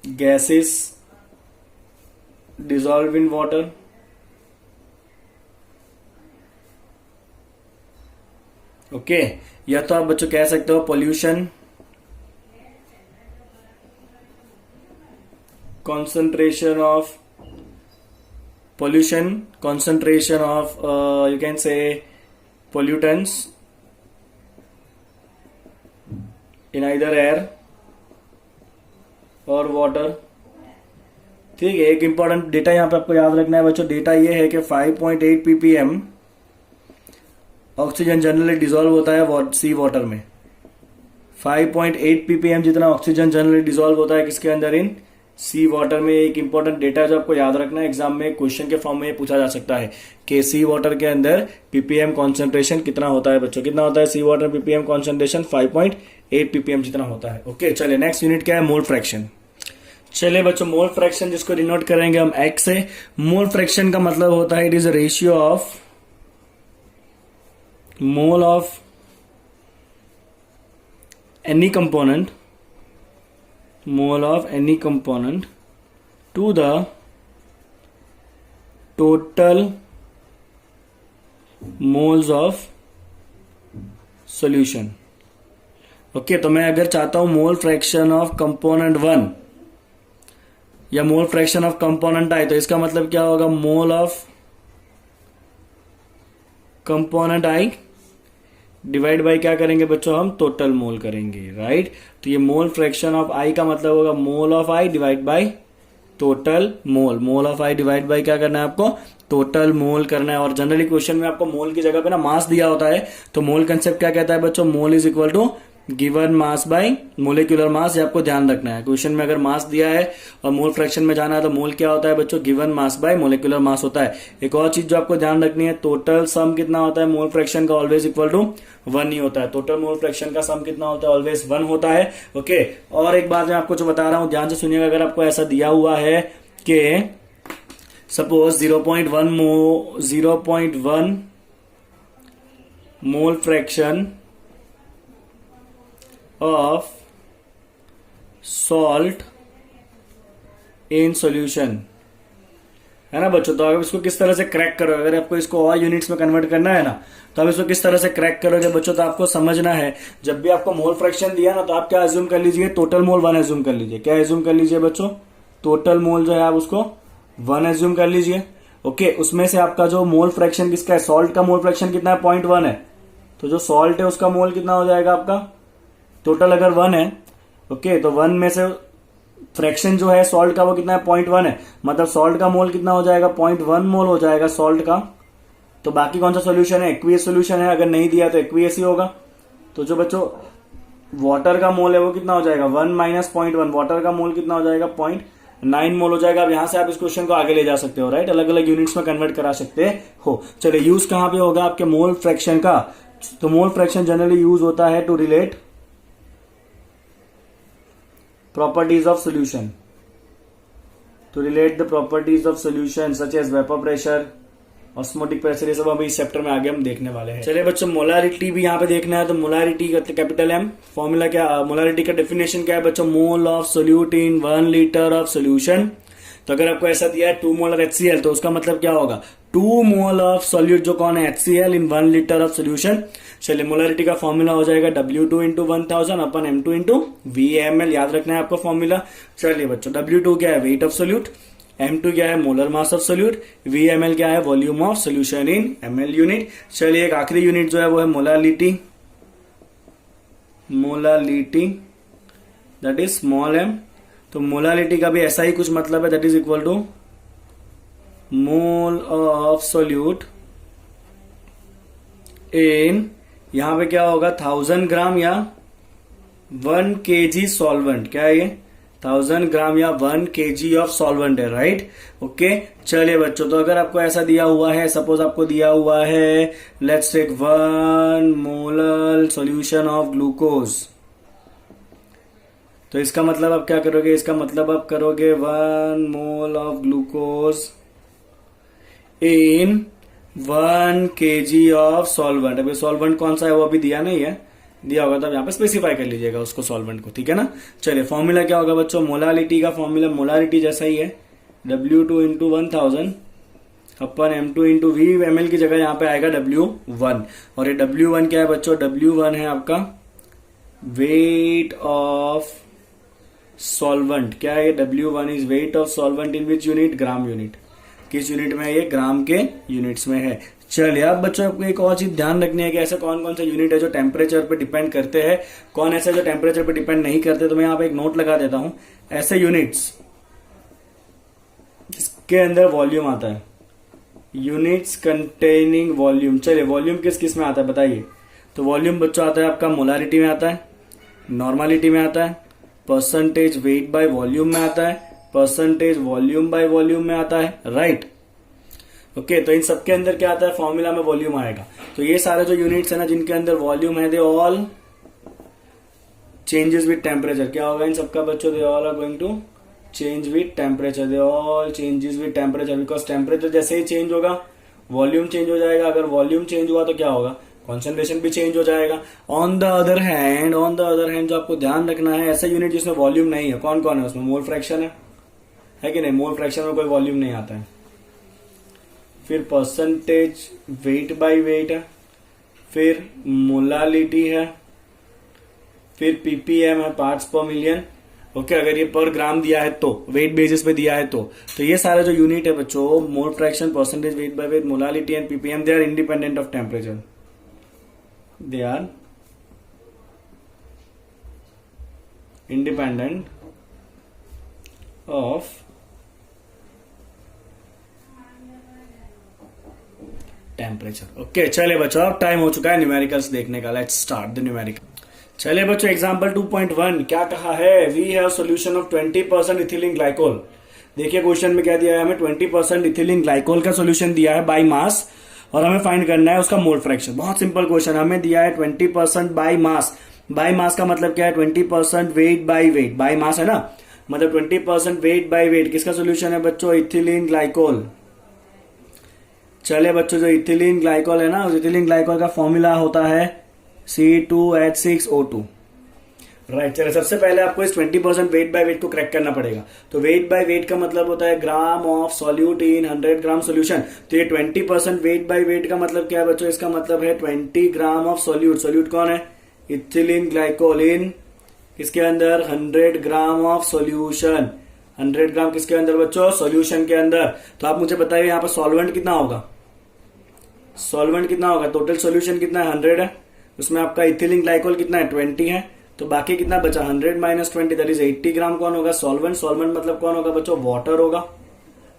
gases dissolve in water, okay, या तो आप बच्चों कह सकते हो pollution, concentration of pollution, concentration of you can say pollutants in either air or water। ठीक है, एक इंपॉर्टेंट डेटा यहां पे आपको याद रखना है बच्चों। डेटा ये है कि 5.8 ppm ऑक्सीजन जनरली डिसॉल्व होता है सी वाटर में। 5.8 ppm जितना ऑक्सीजन जनरली डिसॉल्व होता है किसके अंदर, इन सी वाटर में। एक इंपॉर्टेंट डेटा जो आपको याद रखना है, एग्जाम में क्वेश्चन के फॉर्म में ये पूछा जा सकता है कि सी वाटर के अंदर पीपीएम कॉन्सेंट्रेशन कितना होता है बच्चों, कितना होता है सी वाटर पीपीएम कॉन्सेंट्रेशन, 5.8 पीपीएम जितना होता है। ओके, चलिए नेक्स्ट यूनिट क्या है, मोल फ्रैक्शन। चलिए बच्चों, मोल फ्रैक्शन जिसको डिनोट करेंगे हम एक्स से। मोल फ्रैक्शन का मतलब होता है it is a ratio of mole of any component, mole of any component to the total moles of solution। Okay, तो मैं अगर चाहता हूं मोल फ्रैक्शन ऑफ कंपोनेंट 1, या mole fraction of component I, तो इसका मतलब क्या होगा, mole of component I divide by क्या करेंगे बच्चों, हम टोटल मोल करेंगे, राइट। तो ये मोल फ्रैक्शन ऑफ आई का मतलब होगा mole of I divide by total mole. Mole of I divide by क्या करना है आपको, टोटल मोल करना है। और जनरली क्वेश्चन में आपको मोल की जगह पे ना मास दिया होता है, तो मोल कंसेप्ट क्या कहता है बच्चों, mole is equal to given mass by molecular mass. ये आपको ध्यान रखना है, क्वेश्चन में अगर मास दिया है और मोल फ्रैक्शन में जाना है तो मोल क्या होता है बच्चों, गिवन मास बाय मोलिकुलर मास होता है। एक और चीज जो आपको ध्यान रखनी है, टोटल सम कितना होता है मोल फ्रैक्शन का, ऑलवेज इक्वल टू 1 ही होता है। टोटल मोल फ्रैक्शन का सम कितना होता है, ऑलवेज 1 होता है। ओके, और एक बात मैं आपको जो बता रहा हूं ध्यान से सुनिएगा, अगर आपको ऐसा दिया हुआ है कि suppose 0.1 mole fraction of salt in solution, है ना बच्चों। तो आप इसको किस तरह से क्रैक करोगे, अगर आपको इसको और यूनिट्स में कन्वर्ट करना है ना, तो आप इसको किस तरह से क्रैक करोगे बच्चों, तो आपको समझना है, जब भी आपको मोल फ्रैक्शन दिया ना, तो आप क्या एज्यूम कर लीजिए, टोटल मोल 1 एज्यूम कर लीजिए। क्या एज्यूम कर लीजिए बच्चों, टोटल मोल जो है आप उसको 1 एज्यूम कर लीजिए। ओके, उसमें से आपका जो मोल फ्रैक्शन किसका है, सॉल्ट का मोल फ्रैक्शन कितना है, 0.1 है। तो जो सॉल्ट है उसका मोल कितना हो जाएगा आपका, टोटल अगर 1 है, ओके, तो 1 में से फ्रैक्शन जो है सॉल्ट का वो कितना है, 0.1 है। मतलब सॉल्ट का मोल कितना हो जाएगा, 0.1 मोल हो जाएगा सॉल्ट का। तो बाकी कौन सा सोल्यूशन है, एक्वियस सोल्यूशन है, अगर नहीं दिया तो एक्वियस ही होगा। तो जो बच्चों वाटर का मोल है वो कितना हो जाएगा, 1 माइनस 0.1, वाटर का मोल कितना हो जाएगा, 0.9 मोल हो जाएगा। अब यहां से आप इस क्वेश्चन को आगे ले जा सकते हो, राइट, अलग अलग यूनिट्स में कन्वर्ट करा सकते हो। चलिए, यूज कहां पे होगा आपके मोल फ्रैक्शन का, तो मोल फ्रैक्शन जनरली यूज होता है to relate properties of solution, to relate the properties of solution such as vapor pressure, osmotic pressure, ये सब अभी इस चैप्टर में आगे हम देखने वाले हैं। चलिए बच्चों, मोलारिटी भी यहाँ पे देखना है, तो मोलारिटी का कैपिटल एम, फॉर्मूला क्या, मोलारिटी का डेफिनेशन क्या है बच्चों, मोल of solute in 1 litre of solution. तो अगर आपको ऐसा दिया है 2 मोलर HCl, तो उसका मतलब क्या होगा, 2 मोल ऑफ सोल्यूट जो कौन है, HCl in 1 litre of solution. चलिए, मोलारिटी का फॉर्मूला हो जाएगा W2 into 1000 upon M2 into VmL, याद रखना है आपको फॉर्मूला। चलिए बच्चों, W2 क्या है, वेट ऑफ सोल्यूट, M2 क्या है, molar mass of solute, VmL क्या है, volume of solution in ml unit. चलिए, एक आखिरी यूनिट जो है वो है molality, molality that is small m। तो मोलालिटी का भी ऐसा ही कुछ मतलब है, that is equal to mole of solute in, यहां पे क्या होगा, 1000 ग्राम या 1 kg सॉल्वेंट। क्या है ये, 1000 ग्राम या 1 kg ऑफ सॉल्वेंट है, राइट। ओके, चलिए बच्चों, तो अगर आपको ऐसा दिया हुआ है, सपोज आपको दिया हुआ है, let's take 1 molar solution of glucose, तो इसका मतलब आप क्या करोगे, इसका मतलब आप करोगे 1 mole of glucose in 1 kg of solvent. अभी सॉल्वेंट कौन सा है वो अभी दिया नहीं है, दिया होगा तो आप यहाँ पे स्पेसिफाई कर लीजिएगा उसको, सॉल्वेंट को, ठीक है ना। चलिए, फॉर्मूला क्या होगा बच्चों, मोलालिटी का फॉर्मूला मोलारिटी जैसा ही है, W2 into 1000 upon M2 into VmL की जगह यहाँ पे आएगा W1। और ये W1 क्या है बच्चों, W1 है आपका वेट ऑफ सॉल्वेंट। क्या है, W1 is weight of solvent in which unit, gram unit. किस यूनिट में है ये, ग्राम के यूनिट्स में है। चलिए, अब बच्चों आपको एक और चीज ध्यान रखनी है कि ऐसे कौन कौन से यूनिट है जो टेम्परेचर पे डिपेंड करते हैं, कौन ऐसे जो टेम्परेचर पे डिपेंड नहीं करते। तो मैं यहाँ पे एक नोट लगा देता हूं, ऐसे यूनिट्स जिसके अंदर वॉल्यूम आता है, यूनिट्स कंटेनिंग वॉल्यूम। चलिए, वॉल्यूम किस किस में आता है बताइए, तो वॉल्यूम बच्चों आता है आपका मोलारिटी में आता है, नॉर्मालिटी में आता है, परसेंटेज वेट बाय वॉल्यूम में आता है, परसेंटेज वॉल्यूम बाय वॉल्यूम में आता है, राइट। ओके, तो इन सबके अंदर क्या आता है, फॉर्मूला में वॉल्यूम आएगा। तो ये सारे जो यूनिट्स है ना जिनके अंदर वॉल्यूम है, they all changes with temperature. क्या होगा इन सबका बच्चों, they all are going to change with temperature, they all changes with temperature, because temperature जैसे ही चेंज होगा वॉल्यूम चेंज हो जाएगा। अगर वॉल्यूम चेंज हुआ तो क्या होगा, कॉन्सेंट्रेशन भी चेंज हो जाएगा। ऑन द अदर हैंड जो आपको ध्यान रखना है, ऐसा यूनिट जिसमें वॉल्यूम नहीं है, कौन कौन है उसमें, मोल फ्रैक्शन है कि नहीं, मोल फ्रैक्शन में कोई वॉल्यूम नहीं आता है। फिर परसेंटेज वेट बाय वेट है, फिर मोलालिटी है, फिर पीपीएम है, पार्ट्स पर मिलियन, ओके अगर ये पर ग्राम दिया है तो वेट बेसिस पे दिया है तो ये सारे जो यूनिट है बच्चों, mole fraction, percentage, weight by weight, molality and PPM, they are independent of temperature, they are independent of temperature. Okay चले बच्चों, अब टाइम हो चुका है न्यूमेरिकल्स देखने का। Let's start the numerical. चले बच्चों, एग्जांपल 2.1 क्या कहा है, we have solution of 20% ethylene glycol. देखिए क्वेश्चन में क्या दिया है हमें, 20% इथिलीन ग्लाइकोल का सॉल्यूशन दिया है बाय मास, और हमें फाइंड करना है उसका मोल फ्रैक्शन। बहुत सिंपल क्वेश्चन, हमें दिया है 20% बाय मास। बाय मास का मतलब क्या है, 20% weight by wait, by mass है ना, मतलब 20% वेट बाय वेट किसका सोल्यूशन है बच्चों, इथिलीन ग्लाइकोल। चले बच्चों, जो इथिलीन ग्लाइकोल है ना, उस इथिलीन ग्लाइकोल का फॉर्मूला होता है C2H6O2, राइट। चलिए सबसे पहले आपको इस 20% वेट बाय वेट को क्रैक करना पड़ेगा। तो वेट बाय वेट का मतलब होता है gram of solute in 100 gram solution. तो ये 20% वेट बाय वेट का मतलब क्या है बच्चों, इसका मतलब है 20 ग्राम ऑफ सॉल्यूट। सॉल्यूट कौन है, इथिलीन ग्लाइकोल, इन किसके अंदर, 100 ग्राम ऑफ सॉल्यूशन। 100 ग्राम किसके अंदर बच्चों, सॉल्यूशन के अंदर। तो आप मुझे बताइए यहाँ पर सॉल्वेंट कितना होगा, सॉल्वेंट कितना होगा, टोटल सॉल्यूशन कितना है 100 है, उसमें आपका इथिलीन ग्लाइकोल कितना है 20 है, तो बाकी कितना बचा 100 माइनस 20 दैट इज 80 ग्राम। कौन होगा, सॉल्वेंट। सॉल्वेंट मतलब कौन होगा बच्चों, वाटर होगा।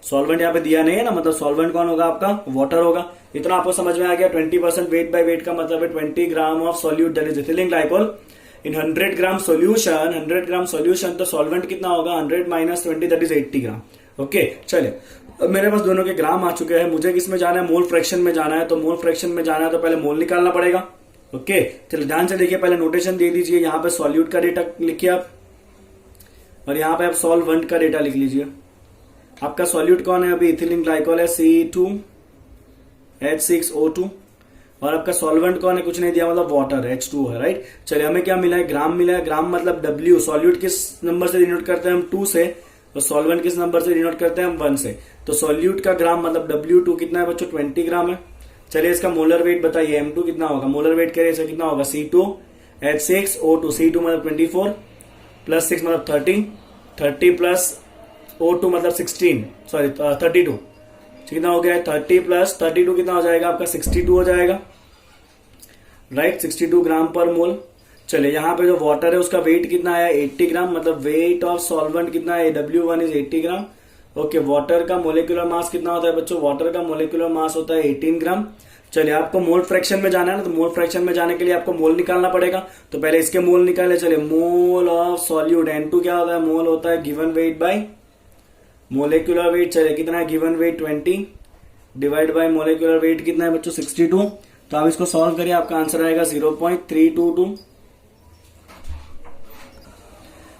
सॉल्वेंट यहाँ पे दिया नहीं है ना, मतलब सॉल्वेंट कौन होगा आपका, वाटर होगा। इतना आपको समझ में आ गया। 20% वेट बाय वेट का मतलब है 20 gram of solute that is ethylene glycol in 100 gram solution. 100 gram solution, तो सॉल्वेंट कितना होगा, 100 minus 20 that is 80 gram. Okay चलिए, अब मेरे पास दोनों के ग्राम आ चुके हैं, मुझे किस में जाना है, मोल फ्रैक्शन में जाना है। तो मोल फ्रैक्शन में जाना है तो पहले मोल निकालना पड़ेगा। ओके चलिए ध्यान से देखिए, पहले नोटेशन दे दीजिए, यहाँ पे सॉल्यूट का डेटा लिखिए आप, और यहाँ पे आप सॉल्वेंट का डेटा लिख लीजिए। आपका सॉल्यूट कौन है, अभी इथिलीन ग्लाइकोल है C2H6O2, और आपका सॉल्वेंट कौन है, कुछ नहीं दिया, मतलब वाटर H2 है, राइट। चलिए हमें क्या मिला है, ग्राम मिला है। ग्राम मतलब W, सॉल्यूट किस नंबर से डिनोट करते हैं हम, 2 से, तो सॉल्वेंट किस नंबर से डिनोट करते हैं हम, 1 से। तो सॉल्यूट का ग्राम मतलब W2 कितना है बच्चों, 20 ग्राम है। चलिए इसका मोलर वेट बताइए, M2 कितना होगा, मोलर वेट करिए इसका कितना होगा, C2H6O2। C2 मतलब 24 प्लस 6 मतलब 30, 30 प्लस O2 मतलब 16, सॉरी 32, कितना हो गया है 30 प्लस 32 कितना हो जाएगा आपका, 62 हो जाएगा, राइट। 62 ग्राम पर मोल। चलिए यहाँ पे जो वाटर है उसका वेट कितना आया, 80 ग्राम, मतलब वेट ऑफ सॉल्वेंट कितना है, W1 is 80 gram. Okay water का मोलिकुलर मास कितना होता है बच्चों, वाटर का मोलिकुलर मास होता है 18 ग्राम। चलिए आपको मोल फ्रैक्शन में जाना है ना, तो मोल फ्रैक्शन में जाने के लिए आपको मोल निकालना पड़ेगा। तो पहले इसके मोल निकाले। चलिए मोल ऑफ सॉल्यूट, N2 क्या होता है, मोल होता है given weight by molecular weight. चलिए कितना है, given weight 20 divide bye molecular weight कितना है बच्चों, 62। तो आप इसको सॉल्व करिए, आपका आंसर आएगा 0.322।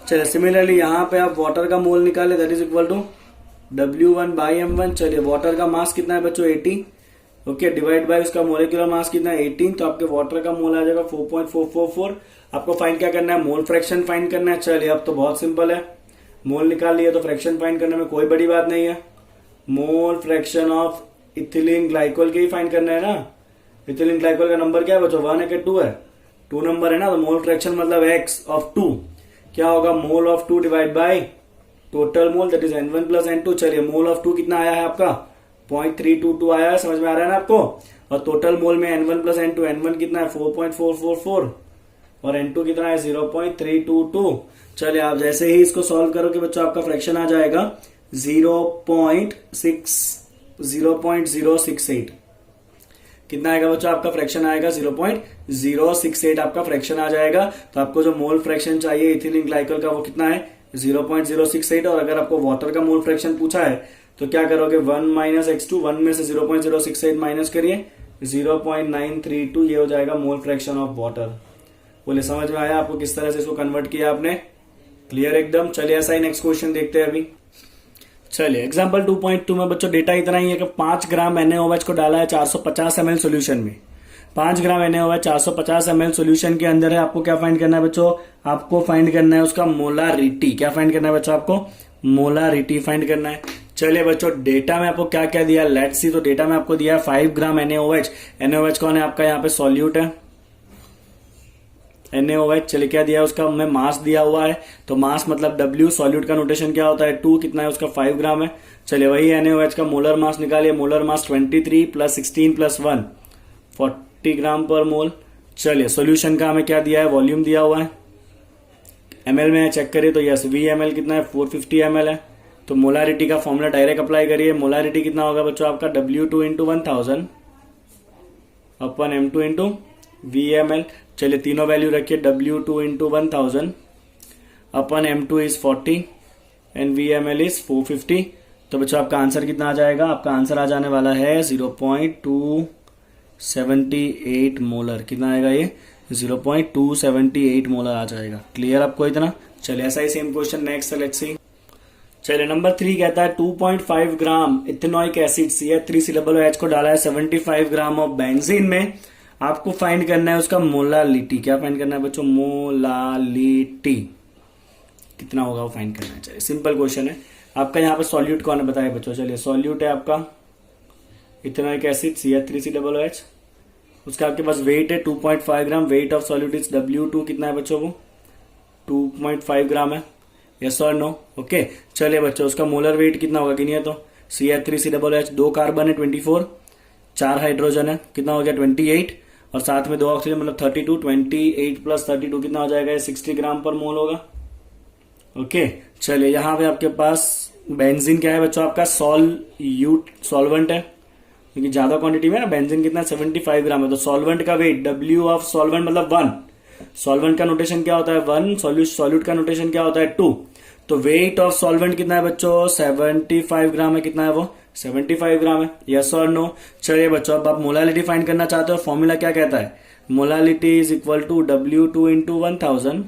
चलिए सिमिलरली यहाँ पे आप वाटर का मोल निकाले, that is equal to W1 by M1। चलिए वाटर का मास कितना है बच्चों, 80, ओके, डिवाइड बाय उसका मोलिकुलर मास कितना है 18, तो आपके वाटर का मोल आ जाएगा 4.444। आपको फाइंड क्या करना है, मोल फ्रैक्शन फाइंड करना है। चलिए अब तो बहुत सिंपल है, मोल निकाल लिए तो फ्रैक्शन फाइंड करने में कोई बड़ी बात नहीं है। Mole fraction of ethylene glycol के ही फाइंड करना है ना। इथिलीन ग्लाइकोल का नंबर क्या है बच्चों, 1 है कि 2 है, 2 नंबर है ना। तो मोल फ्रैक्शन मतलब x ऑफ 2 क्या होगा, मोल of 2 divide by total mole that is N1 plus N2। चलिए मोल ऑफ 2 कितना आया है आपका, 0.322 आया है, समझ में आ रहा है ना आपको। और टोटल मोल में N1 प्लस N2, N1 कितना है 4.444 और N2 कितना है 0.322। चलिए आप जैसे ही इसको सॉल्व करोगे बच्चों, आपका फ्रैक्शन आ जाएगा 0.068। कितना आएगा बच्चों, आपका फ्रैक्शन आएगा 0.068 आपका फ्रैक्शन आ जाएगा। तो आपको जो मोल फ्रैक्शन चाहिए इथिलीन ग्लाइकोल का वो कितना है 0.068। और अगर आपको वाटर का मोल फ्रैक्शन पूछा है तो क्या करोगे, 1 माइनस x2, 1 में से 0.068 माइनस करिए, 0.932 ये हो जाएगा मोल फ्रैक्शन ऑफ वाटर। बोले समझ में आया आपको किस तरह से इसको कन्वर्ट किया आपने, क्लियर एकदम। चलिए ऐसा ही नेक्स्ट क्वेश्चन देखते हैं अभी। चलिए एग्जांपल 2.2 में बच्चों डेटा इतना ही है कि 5 ग्राम NaOH को डाला है 450 ml सोल्यूशन में। 5 ग्राम NaOH 450 ml सोल्यूशन के अंदर है। आपको क्या फाइंड करना है बच्चों, आपको फाइंड करना है उसका मोलारिटी। क्या फाइंड करना है बच्चों, आपको मोलारिटी फाइंड करना है। चलिए बच्चों डेटा में आपको क्या क्या दिया, लेट्स सी। तो डेटा में आपको दिया है 5 ग्राम NaOH। NaOH कौन है आपका, यहाँ पे सॉल्यूट है, NaOH। चलिए क्या दिया है उसका, हमें मास दिया हुआ है, तो मास मतलब W, सॉल्यूट का नोटेशन क्या होता है 2, कितना है उसका 5 ग्राम है। चलिए वही NaOH का मोलर मास निकालिए, मोलर मास 23 प्लस 16 प्लस 1 40 ग्राम पर मोल। चलिए सॉल्यूशन का हमें क्या दिया है, वॉल्यूम दिया हुआ है, ml में चेक करिए तो यस VmL कितना है 450 ml है। तो मोलारिटी का फॉर्मूला डायरेक्ट अप्लाई करिए, मोलारिटी कितना होगा बच्चों आपका W2 into 1000 upon M2 into VmL। चलिए तीनों वैल्यू रखिए, W2 into 1000 upon M2 is 40 and VmL is 450। तो बच्चों आपका आंसर कितना आ जाएगा, आपका आंसर आ जाने वाला है 0.278 मोलर। कितना आएगा ये 0.278 मोलर आ जाएगा। क्लियर आपको इतना। चलिए ऐसा ही same question next let's see. चलिए नंबर 3 कहता है 2.5 ग्राम इथेनॉइक एसिड CH3COOH को डाला है 75 ग्राम ऑफ बेंजीन में। आपको फाइंड करना है उसका मोलालिटी। क्या फाइंड करना है बच्चों, मोलालिटी कितना होगा वो फाइंड करना है। चलिए सिंपल क्वेश्चन है। आपका यहाँ पे सॉल्यूट कौन है बताइए बच्चों। चलिए सॉल्यूट है आपका इथेनॉइक एसिड CH3COOH। उसका आपके पास वेट है 2.5 gram. Weight of solute is W2 कितना है बच्चों वो 2.5 ग्राम है। यस और नो। ओके चलिए बच्चों उसका मोलर वेट कितना होगा गिनिए तो। CH3COOH 2 कार्बन है 24, 4 हाइड्रोजन है कितना हो गया 28 और साथ में 2 ऑक्सीजन मतलब 32। 28 प्लस 32 कितना हो जाएगा 60 ग्राम पर मोल होगा। ओके चलिए यहाँ पे आपके पास बेंजीन क्या है बच्चों आपका सॉल्वेंट है, क्योंकि ज्यादा क्वांटिटी में ना बेंजीन कितना 75 ग्राम है। तो सॉल्वेंट का वेट W ऑफ सॉल्वेंट मतलब 1, सॉल्वेंट का नोटेशन क्या होता है 1, सॉल्यूट का नोटेशन क्या होता है 2। तो वेट ऑफ सॉल्वेंट कितना है बच्चों 75 ग्राम है। कितना है वो 75 ग्राम है। यस और नो। चलिए बच्चों अब आप मोलालिटी फाइंड करना चाहते हो, फॉर्मूला क्या कहता है, molality is equal to W2 into 1000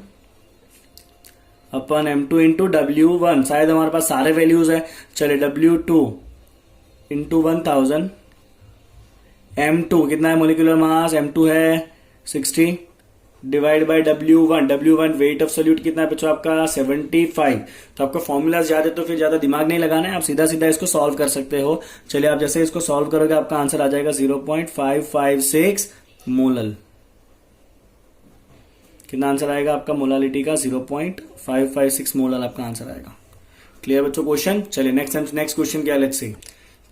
upon M2 into W1। शायद हमारे पास सारे वैल्यूज है। चलिए W2 इंटू 1000 M2 कितना है मोलिकुलर मास M2 है 60 divide by W1 weight of solute कितना है बच्चों आपका 75। तो आपका फॉर्मूला ज्यादा तो फिर ज्यादा दिमाग नहीं लगाना है, आप सीधा सीधा इसको सॉल्व कर सकते हो। चलिए आप जैसे इसको सॉल्व करोगे आपका आंसर आ जाएगा 0.556 मोलल। कितना आंसर आएगा आपका मोलालिटी का 0.556 मोलल आपका आंसर आएगा। क्लियर बच्चों क्वेश्चन। चलिए नेक्स्ट क्वेश्चन क्या लेट्स सी।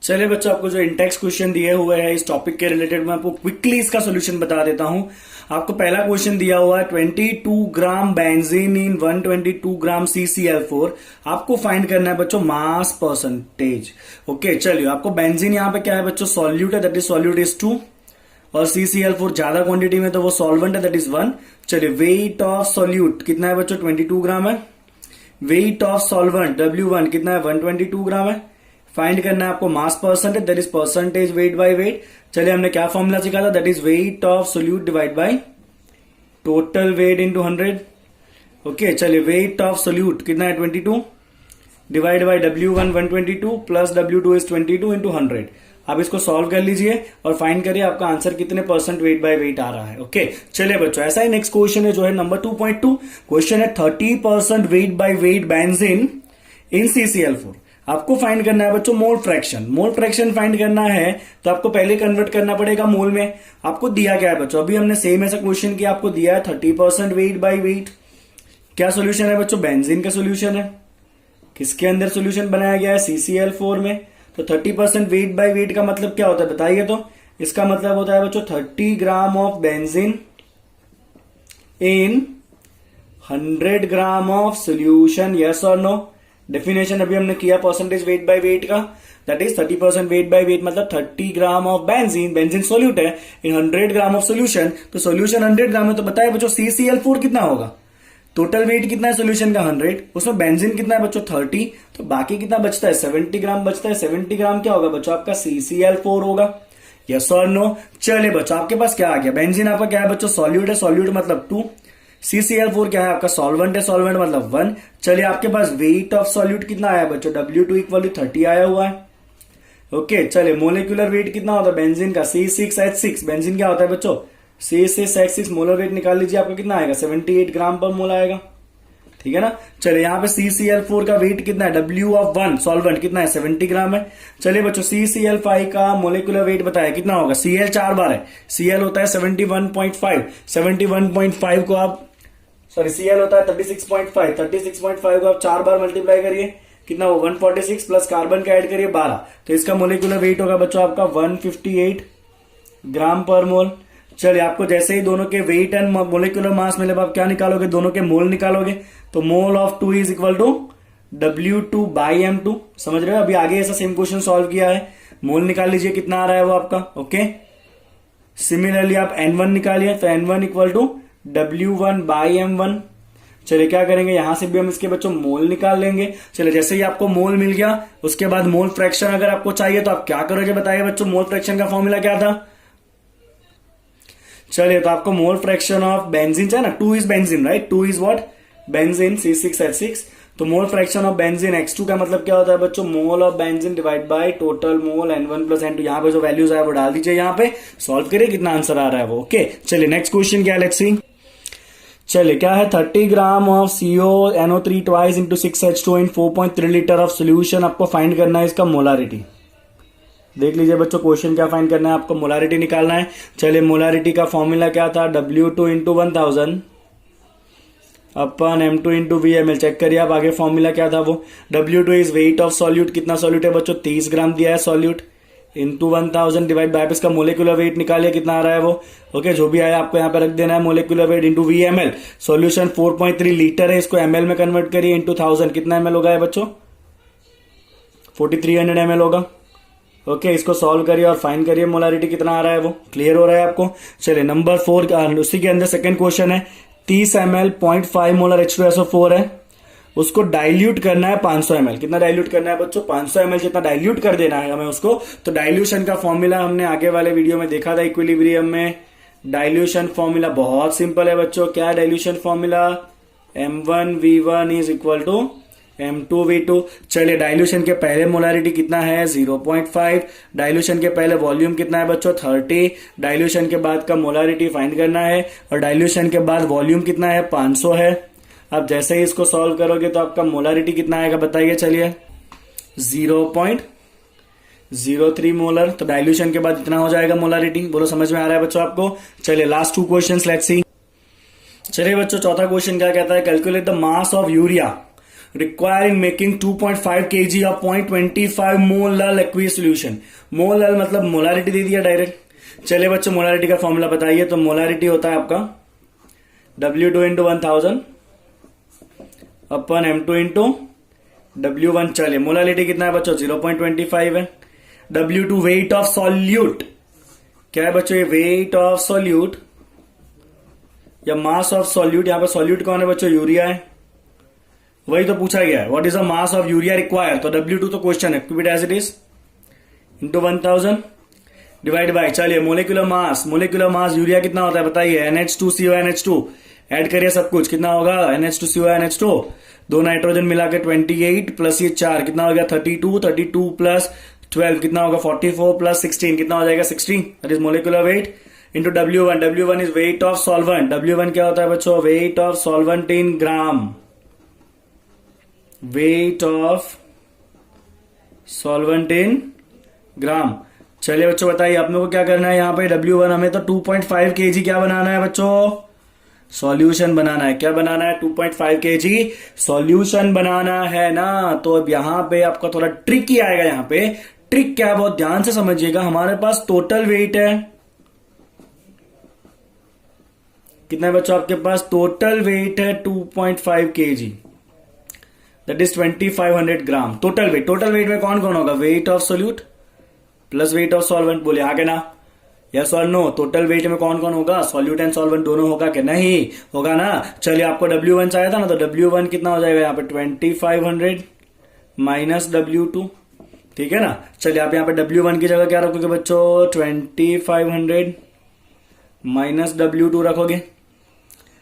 चलिए बच्चों आपको जो इंटेक्स क्वेश्चन दिए हुए हैं इस टॉपिक के रिलेटेड मैं आपको क्विकली इसका सोल्यूशन बता देता हूं। आपको पहला क्वेश्चन दिया हुआ है 22 gram benzene in 122 gram CCl4। आपको फाइंड करना है बच्चों मास परसेंटेज। ओके चलिए आपको बेंजीन यहाँ पे क्या है बच्चों सॉल्यूट है, दैट इज सॉल्यूट इज 2 और CCl4 ज्यादा क्वांटिटी में तो वो सॉल्वेंट है दैट इज 1। चलिए वेट ऑफ सॉल्यूट कितना है बच्चों 22 ग्राम है। वेट ऑफ सॉल्वेंट W1 कितना है 122 ग्राम है। फाइंड करना है आपको मास percentage that is percentage weight by wait. चलिए हमने क्या फॉर्मूला सीखा था, that is weight of solute divide by total weight into 100। Okay चलिए वेट ऑफ सोल्यूट कितना है 22 divide by W1 122 plus W2 is 22 into 100। आप इसको सॉल्व कर लीजिए और फाइंड करिए आपका आंसर कितने परसेंट वेट बाय वेट आ रहा है। ओके चलिए बच्चों ऐसा ही नेक्स्ट क्वेश्चन है जो है नंबर 2.2। क्वेश्चन है 30% wait by wait benzene in CCl4। आपको फाइंड करना है बच्चों mole fraction. Mole fraction find करना है तो आपको पहले कन्वर्ट करना पड़ेगा मोल में। आपको दिया क्या है बच्चों, अभी हमने सेम ऐसा क्वेश्चन किया, आपको दिया है 30% वेट बाय वेट। क्या सोल्यूशन है बच्चों, बेंजीन का सोल्यूशन है। किसके अंदर सोल्यूशन बनाया गया है CCl4 में। तो 30% वेट बाय वेट का मतलब क्या होता है बताइए तो। इसका मतलब होता है बच्चों 30 gram of benzene in 100 gram of solution. Yes और नो। डेफिनेशन अभी हमने किया परसेंटेज वेट बाय वेट का, that is 30% wait by wait मतलब 30 gram of benzene, benzene solute है इन 100 ग्राम ऑफ सोल्यूशन। तो सोल्यूशन 100 ग्राम है तो बताइए बच्चों CCl4 कितना होगा। टोटल वेट कितना है सोल्यूशन का 100, उसमें बेंजीन कितना है बच्चों 30, तो बाकी कितना बचता है 70 ग्राम बचता है। 70 ग्राम क्या होगा बच्चों आपका CCl4 होगा। यस और नो। चलिए बच्चों आपके पास क्या आ गया, बेंजीन आपका क्या है बच्चों सॉल्यूट है, सॉल्यूट मतलब 2। CCl4 क्या है आपका सॉल्वेंट है, सॉल्वेंट मतलब 1। चलिए आपके पास वेट ऑफ सॉल्यूट कितना आया बच्चों W2 इक्वल टू 30 आया हुआ है। ओके चलिए मोलिकुलर वेट कितना होता है बेंजीन का C6H6। बेंजीन क्या होता है बच्चों C6H6। मोलर वेट निकाल लीजिए आपका कितना आएगा 78 ग्राम पर मोल आएगा। ठीक है ना। चलिए यहाँ पे CCl4 का वेट कितना है, W(1) सॉल्वेंट कितना है, 70 ग्राम है। चलिए बच्चों CCl5 का मोलिकुलर वेट बताया कितना होगा, Cl 4 बार है, Cl होता है 71.5, 71.5 को आप Cl होता है 36.5, 36.5 को आप 4 बार मल्टीप्लाई करिए, कितना हो 146 प्लस कार्बन का ऐड करिए 12, तो इसका मोलिकुलर वेट होगा बच्चों आपका 158 ग्राम पर मोल। चलिए आपको जैसे ही दोनों के वेट एंड मोलिकुलर मास मिले आप क्या निकालोगे, दोनों के मोल निकालोगे, तो mole of 2 is equal to W2/M2। समझ रहे हो, अभी आगे ऐसा सेम क्वेश्चन सॉल्व किया है, मोल निकाल लीजिए कितना आ रहा है वो आपका। ओके, सिमिलरली आप N1 निकालिए, तो N1 इक्वल टू W1/M1। चलिए क्या करेंगे, यहां से भी हम इसके बच्चों मोल निकाल लेंगे। चलिए जैसे ही आपको मोल मिल गया, उसके बाद मोल फ्रैक्शन अगर आपको चाहिए तो आप क्या करोगे बताइए बच्चों, मोल फ्रैक्शन का फॉर्मूला क्या था। चलिए तो आपको मोल फ्रैक्शन ऑफ बेंजीन चाहिए ना, 2 is benzene right, 2 is what, benzene C6H6। तो mole fraction of benzene X2 का मतलब क्या होता है बच्चों, mole of benzene divide by total mole N1 plus N2। यहाँ पे जो वैल्यूज है वो डाल दीजिए, यहाँ पे सॉल्व करिए कितना आंसर आ रहा है वो। ओके चलिए नेक्स्ट क्वेश्चन क्या है, लेट्स सी। चलिए क्या है, 30 gram of CONO3 twice into 6H2 in 4.3 litre of solution, आपको फाइंड करना है इसका मोलारिटी। देख लीजिए बच्चों क्वेश्चन क्या फाइंड करना है, आपको मोलारिटी निकालना है। चलिए मोलारिटी का फॉर्मूला क्या था, W2 into 1000 upon M2 into VML। Check करिए आप आगे फॉर्मूला क्या था वो, W2 is weight of solute, कितना सॉल्यूट है बच्चों 30 ग्राम दिया है सॉल्यूट, इंटू 1000 डिवाइड बाय इसका मोलिकुलर वेट निकालिए कितना आ रहा है वो। ओके जो भी आया आपको यहाँ पे रख देना है, molecular weight into VML। Solution 4.3 litre है, इसको ml में कन्वर्ट करिए, इंटू 1000 कितना ml होगा बच्चों, 4300 ml होगा। ओके इसको सॉल्व करिए और फाइंड करिए मोलारिटी कितना आ रहा है वो। क्लियर हो रहा है आपको। चलिए नंबर 4 उसी के अंदर सेकंड क्वेश्चन है, 30 ml 0.5 मोलर H2SO4 है, उसको डाइल्यूट करना है 500 ml। कितना डाइल्यूट करना है बच्चों, 500 ml जितना डाइल्यूट कर देना है हमें उसको। तो डाइल्यूशन का फॉर्मूला हमने आगे वाले वीडियो में देखा था इक्विलिब्रियम में। डाइल्यूशन फॉर्मूला बहुत सिंपल है बच्चों, क्या है dilution formula, M1V1 is equal to M2V2। चलिए डाइल्यूशन के पहले मोलारिटी कितना है 0.5, डाइल्यूशन के पहले वॉल्यूम कितना है बच्चों 30, डाइल्यूशन के बाद का मोलारिटी फाइंड करना है, और डाइल्यूशन के बाद वॉल्यूम कितना है 500 है। अब जैसे ही इसको सॉल्व करोगे तो आपका मोलारिटी कितना आएगा बताइए, चलिए 0.03 मोलर। तो डाइल्यूशन के बाद इतना हो जाएगा मोलारिटी, बोलो समझ में आ रहा है बच्चों आपको। चलिए लास्ट 2 क्वेश्चंस लेट्स सी। चलिए बच्चों चौथा क्वेश्चन क्या कहता है, calculate the mass of urea requiring making 2.5 kg of 0.25 molar aqueous solution. Molar मतलब मोलारिटी दे दिया डायरेक्ट। चलिए बच्चों मोलारिटी का फॉर्मूला बताइए, तो मोलारिटी होता है आपका W2 into 1000 upon M2 into W1। चलिए मोलारिटी कितना है बच्चों 0.25 है। W2 वेट ऑफ सॉल्यूट, क्या है बच्चों ये वेट ऑफ सॉल्यूट या मास ऑफ सॉल्यूट। यहां पर सॉल्यूट कौन है बच्चों, यूरिया है, वही तो पूछा गया है। What is the mass of urea require, तो W2 तो क्वेश्चन है, keep it as it is, into 1000 divide by. चलिए मोलिकुलर मास यूरिया कितना होता है बताइए, NH2CONH2 ऐड करिए सब कुछ, कितना होगा NH2CONH2, 2 नाइट्रोजन मिला के 28 प्लस ये 4 कितना हो गया 32 प्लस 12 कितना होगा 44 प्लस 16 कितना हो जाएगा 16, that is molecular weight into W1 is weight of solvent. W1 क्या होता है बच्चों, weight of solvent in gram, weight of solvent in gram. चलिए बच्चों बताइए आप लोगों को क्या करना है, यहां पे W1 हमें तो 2.5 kg क्या बनाना है बच्चों, सॉल्यूशन बनाना है। क्या बनाना है 2.5 kg सॉल्यूशन बनाना है ना। तो अब यहां पे आपका थोड़ा ट्रिक ही आएगा, यहां पे ट्रिक क्या है बहुत ध्यान से समझिएगा। हमारे पास टोटल वेट है कितना है बच्चों, आपके पास टोटल वेट है 2.5 kg, that is 2500 gram total weight. Total weight में कौन कौन होगा, weight of solute plus wait of solvent, बोले आगे ना, यस और नो। टोटल वेट में कौन कौन होगा, सॉल्यूट एंड सॉल्वेंट दोनों होगा क्या, नहीं होगा ना। चलिए आपको W1 चाहिए था ना, तो W1 कितना हो जाएगा यहाँ पे 2500 माइनस W2, ठीक है ना। चलिए आप यहाँ पे W1 की जगह क्या रखोगे बच्चों, 2500 माइनस W2 रखोगे।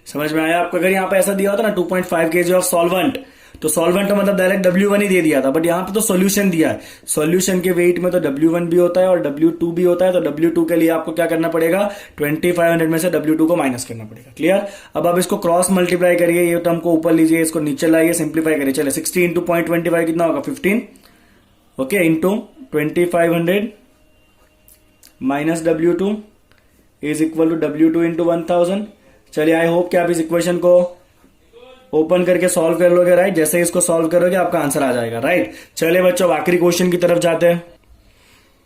समझ में आया आपको। अगर यहाँ पे ऐसा दिया होता ना 2.5 kg ऑफ सॉल्वेंट, तो सॉल्वेंट मतलब डायरेक्ट W1 ही दे दिया था, बट यहाँ पे तो सॉल्यूशन दिया है। सॉल्यूशन के वेट में तो W1 भी होता है और W2 भी होता है, तो W2 के लिए आपको क्या करना पड़ेगा, 2500 में से W2 को माइनस करना पड़ेगा। क्लियर। अब आप इसको क्रॉस मल्टीप्लाई करिए, ये टर्म को ऊपर लीजिए, इसको नीचे लाइए, सिंप्लीफाई करिए। चले 60 इंटू 0.25 कितना होगा, 15, okay, into 2500 minus W2 is equal to W2 into 1000। चलिए, आई होप कि आप इस इक्वेशन को ओपन करके सॉल्व कर लोगे, राइट। जैसे ही इसको सॉल्व करोगे आपका आंसर आ जाएगा, राइट। चलिए बच्चों, आखिरी क्वेश्चन की तरफ जाते हैं।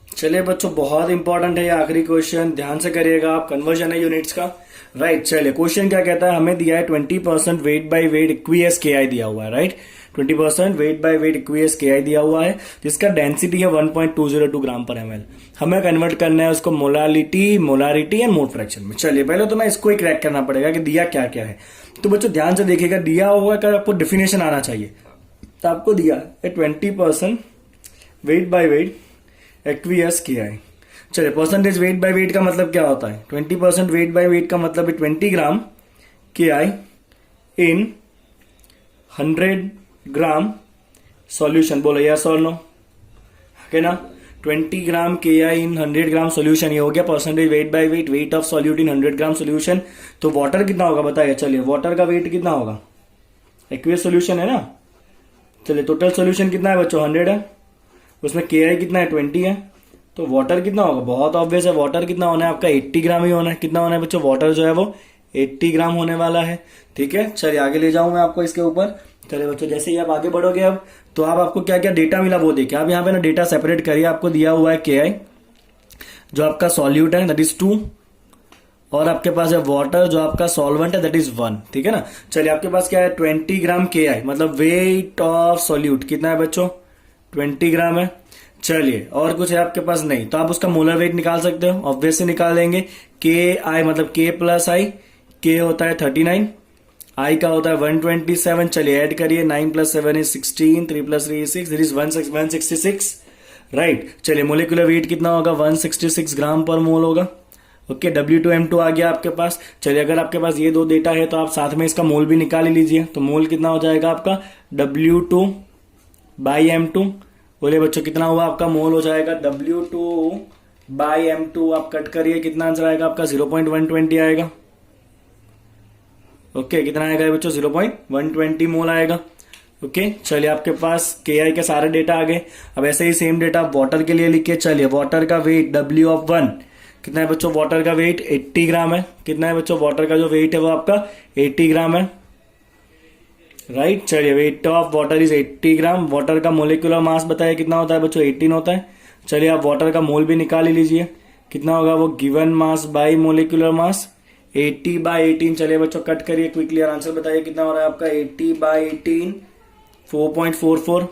चलिए बच्चों, बहुत इंपॉर्टेंट है ये आखिरी क्वेश्चन, ध्यान से करिएगा आप, कन्वर्जन है यूनिट्स का, राइट। चलिए, क्वेश्चन क्या कहता है, हमें दिया है 20% weight by weight aqueous KI दिया हुआ है, right. 20% weight by weight aqueous KI दिया हुआ है, जिसका डेंसिटी है 1.202 ग्राम पर ml। हमें कन्वर्ट करना है उसको मोलारिटी एंड मोल फ्रैक्शन में। चलिए, पहले तो मैं इसको ही क्रैक करना पड़ेगा कि दिया क्या क्या है। तो बच्चों ध्यान से देखिएगा, दिया हुआ का आपको डिफिनेशन आना चाहिए। तो आपको दिया है 20% weight by wait aqueous KI। चलिए, परसेंटेज वेट बाय वेट का मतलब क्या होता है, 20% वेट बाय वेट का मतलब है 20 ग्राम KI इन 100 ग्राम सॉल्यूशन। बोलो यस और नो, है ना। 20 ग्राम KI इन 100 ग्राम सॉल्यूशन, ये हो गया percentage weight by wait, wait of solute in 100 gram solution. तो वाटर कितना होगा बताइए। चलिए, वाटर का वेट कितना होगा, एक्वियस सॉल्यूशन है ना। चलिए, टोटल सॉल्यूशन कितना है बच्चों, 100 है, उसमें KI कितना है, 20 है। तो वाटर कितना होगा, बहुत ऑब्वियस है, वाटर कितना होना है आपका 80 ग्राम ही होना है। कितना होना है बच्चों, वाटर जो है वो 80 ग्राम होने वाला है, ठीक है। चलिए, आगे ले जाऊं मैं आपको इसके ऊपर। चलिए बच्चों, जैसे ही आप आगे बढ़ोगे अब, तो आपको क्या क्या डेटा मिला वो देखिए। आप यहाँ पे ना डेटा सेपरेट करिए। आपको दिया हुआ है KI, जो आपका सॉल्यूट है, दैट इज 2, और आपके पास है वाटर, जो आपका सॉल्वेंट है, दैट इज 1, ठीक है ना। चलिए, आपके पास क्या है, 20 ग्राम KI, मतलब वेट ऑफ सॉल्यूट कितना है बच्चों, 20 ग्राम है। चलिए, और कुछ है आपके पास नहीं, तो आप उसका मोलर वेट निकाल सकते हो, ऑब्वियसली निकाल देंगे। KI मतलब K प्लस I, K होता है 39, I का होता है 127। चलिए, ऐड करिए, 9 plus 7 is 16, 3 plus 3 is 6, this is 166, right. चलिए, मोलिकुलर वेट कितना होगा, 166 ग्राम पर मोल होगा, ओके। W2M2 आ गया आपके पास। चलिए, अगर आपके पास ये दो डेटा है तो आप साथ में इसका मोल भी निकाल ही लीजिए। तो मोल कितना हो जाएगा आपका, W2 बाई M2। बोले बच्चों, कितना हुआ आपका, मोल हो जाएगा W2 बाई M2। आप कट करिए, कितना आंसर आएगा आपका, 0.120 आएगा, ओके। कितना आएगा बच्चों, 0.120 मोल आएगा, ओके। चलिए, आपके पास KI के सारे डेटा आ गए। अब ऐसे ही सेम डेटा आप वाटर के लिए लिखिए। चलिए, वाटर का वेट W(1) कितना है बच्चों, वाटर का वेट 80 ग्राम है। कितना है बच्चों, वाटर का जो वेट है वो आपका 80 ग्राम है, राइट। चलिए, weight of water is 80 gram. Water का मोलिकुलर मास बताइए कितना होता है बच्चों, 18 होता है। चलिए, आप वाटर का मोल भी निकाल ही लीजिए, कितना होगा वो, given mass by molecular mass, 80 by 18। चलिए बच्चों, कट करिए क्विकली और आंसर बताइए कितना हो रहा है आपका, 80 बाई 18 4.44।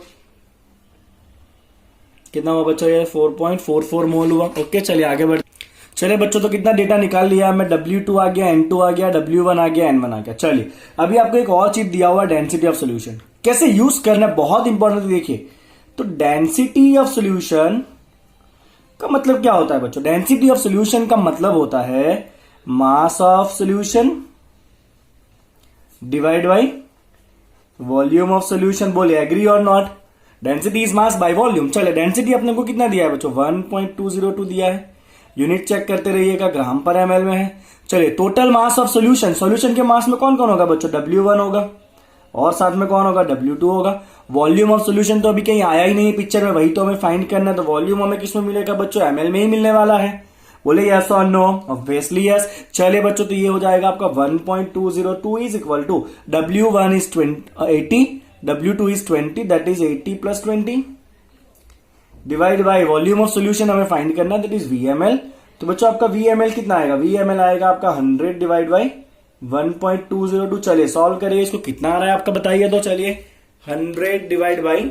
कितना हुआ बच्चों, ये 4.44 मोल हुआ, ओके। चलिए, आगे बढ़। चलिए बच्चों, तो कितना डेटा निकाल लिया मैं, W2 आ गया, N2 आ गया, W1 आ गया, N1 आ गया। चलिए, अभी आपको एक और चीज दिया हुआ है, डेंसिटी ऑफ सोल्यूशन। कैसे यूज करना है, बहुत इंपॉर्टेंट, देखिए। तो डेंसिटी ऑफ सोल्यूशन का मतलब क्या होता है बच्चों, डेंसिटी ऑफ सोल्यूशन का मतलब होता है mass of solution divide by volume of solution. बोले एग्री और not, density is mass by volume. चले, डेंसिटी अपने को कितना दिया है बच्चों, 1.202 दिया है। यूनिट चेक करते रहिएगा, ग्राम पर ml में है। चलिए, total mass of solution, solution के मास में कौन कौन होगा बच्चों, W1 होगा, और साथ में कौन होगा, W2 होगा। वॉल्यूम ऑफ सोल्यूशन तो अभी कहीं आया ही नहीं है पिक्चर में, वही तो हमें फाइंड करना है। तो वॉल्यूम हमें किसमें मिलेगा बच्चों, ml में ही मिलने वाला है। बोले यस और नो, ऑब्वियसली यस। चलिए बच्चों, तो ये हो जाएगा आपका 1.202 is equal to W1 is 80, W2 is 20, that is 80 plus 20 divide by volume of solution हमें फाइंड करना है, दैट इज VML। तो बच्चों, आपका VML कितना आएगा, VML आएगा आपका 100 डिवाइड बाई 1.202। चलिए, सॉल्व करिए, इसको कितना आ रहा है आपका बताइए। तो चलिए, 100 डिवाइड बाई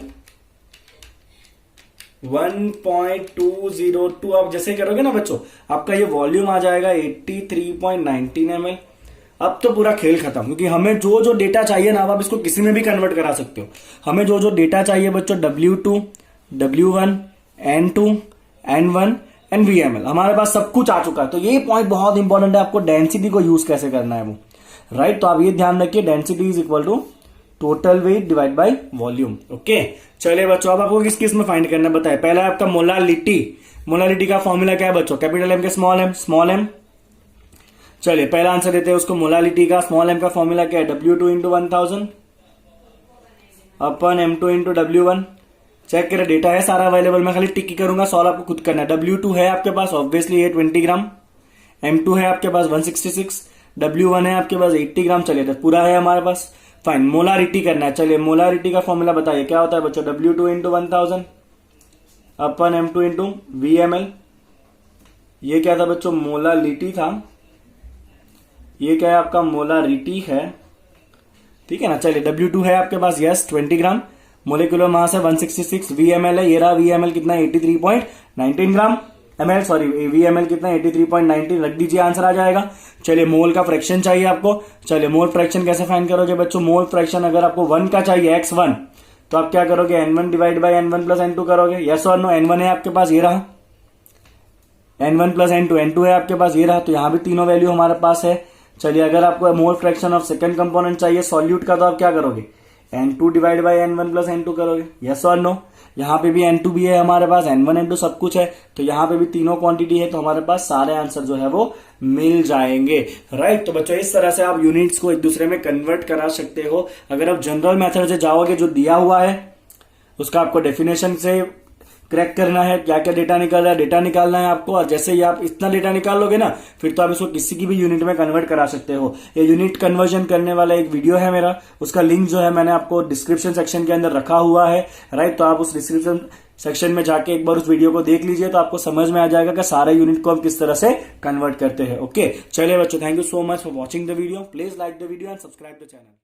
1.202 आप जैसे करोगे ना बच्चों, आपका ये वॉल्यूम आ जाएगा 83.19 ml। अब तो पूरा खेल खत्म, क्योंकि हमें जो जो डेटा चाहिए ना, अब आप इसको किसी में भी कन्वर्ट करा सकते हो। हमें जो जो डेटा चाहिए बच्चों, W2, W1, N2, N1 and VML, हमारे पास सब कुछ आ चुका है। तो ये पॉइंट बहुत इंपॉर्टेंट है, आपको डेंसिटी को यूज कैसे करना है वो, राइट। तो आप ये ध्यान रखिए, density is equal to total weight divide by volume. Okay, चलिए बच्चों अब आपको किस किस में फाइंड करना बताए। पहला है आपका मोलालिटी। मोलालिटी का फॉर्मूला क्या है बच्चों, कैपिटल एम के स्मॉल एम, स्मॉल एम। चलिए पहला आंसर देते हैं उसको। मोलालिटी का स्मॉल एम का फॉर्मूला क्या है, W2 into 1000 upon M2 into W1। Check करें, डेटा है सारा अवेलेबल, मैं खाली टिक ही करूंगा, सॉल्व आपको खुद करना है। W2 है आपके पास ऑब्वियसली ये 20 ग्राम, M2 है आपके पास 166, W1 है आपके पास 80 ग्राम। चलिए तो पूरा है हमारे पास। फाइन, मोलारिटी करना है। चलिए मोलारिटी का फॉर्मूला बताइए क्या होता है बच्चों, W2 into 1000 upon M2 into VML। ये क्या था बच्चों, मोलालिटी था, ये क्या है आपका मोलारिटी है, ठीक है ना। चलिए W2 है आपके पास यस 20 ग्राम, मोलिकुलर मास है 166, VML है ये रहा, VML कितना 83.19 ग्राम, ml सॉरी VML कितना 83.19, रख दीजिए आंसर आ जाएगा। चलिए मोल का फ्रैक्शन चाहिए आपको। चलिए मोल फ्रैक्शन कैसे फाइंड करोगे बच्चों, मोल फ्रैक्शन अगर आपको 1 का चाहिए x1 तो आप क्या करोगे, N1 divide by N1 plus N2 करोगे, यस और नो। N1 है आपके पास ये रहा, N1 प्लस N2, N2 है आपके पास ये रहा, तो यहां भी तीनों वैल्यू हमारे पास है। चलिए अगर आपको mole fraction of second component चाहिए सॉल्यूट का तो आप क्या करोगे, N2 divide by N1 plus N2 करोगे, यस और नो। यहाँ पे भी N2 भी है हमारे पास, N1 N2 सब कुछ है, तो यहाँ पे भी तीनों क्वांटिटी है, तो हमारे पास सारे आंसर जो है वो मिल जाएंगे। राइट, तो बच्चों इस तरह से आप यूनिट्स को एक दूसरे में कन्वर्ट करा सकते हो। अगर आप जनरल मेथड से जाओगे, जो दिया हुआ है उसका आपको डेफिनेशन से क्रैक करना है, क्या क्या डेटा निकल रहा है, डेटा निकालना है आपको, और जैसे ही आप इतना डेटा निकाल लोगे ना, फिर तो आप इसको किसी की भी यूनिट में कन्वर्ट करा सकते हो। ये यूनिट कन्वर्जन करने वाला एक वीडियो है मेरा, उसका लिंक जो है मैंने आपको डिस्क्रिप्शन सेक्शन के अंदर रखा हुआ है। राइट, तो आप उस डिस्क्रिप्शन सेक्शन में जाके एक बार उस वीडियो को देख लीजिए, तो आपको समझ में आ जाएगा कि सारे यूनिट को हम किस तरह से कन्वर्ट करते हैं। ओके, चलिए बच्चों, thank you so much for watching the video. Please like the video and subscribe the channel.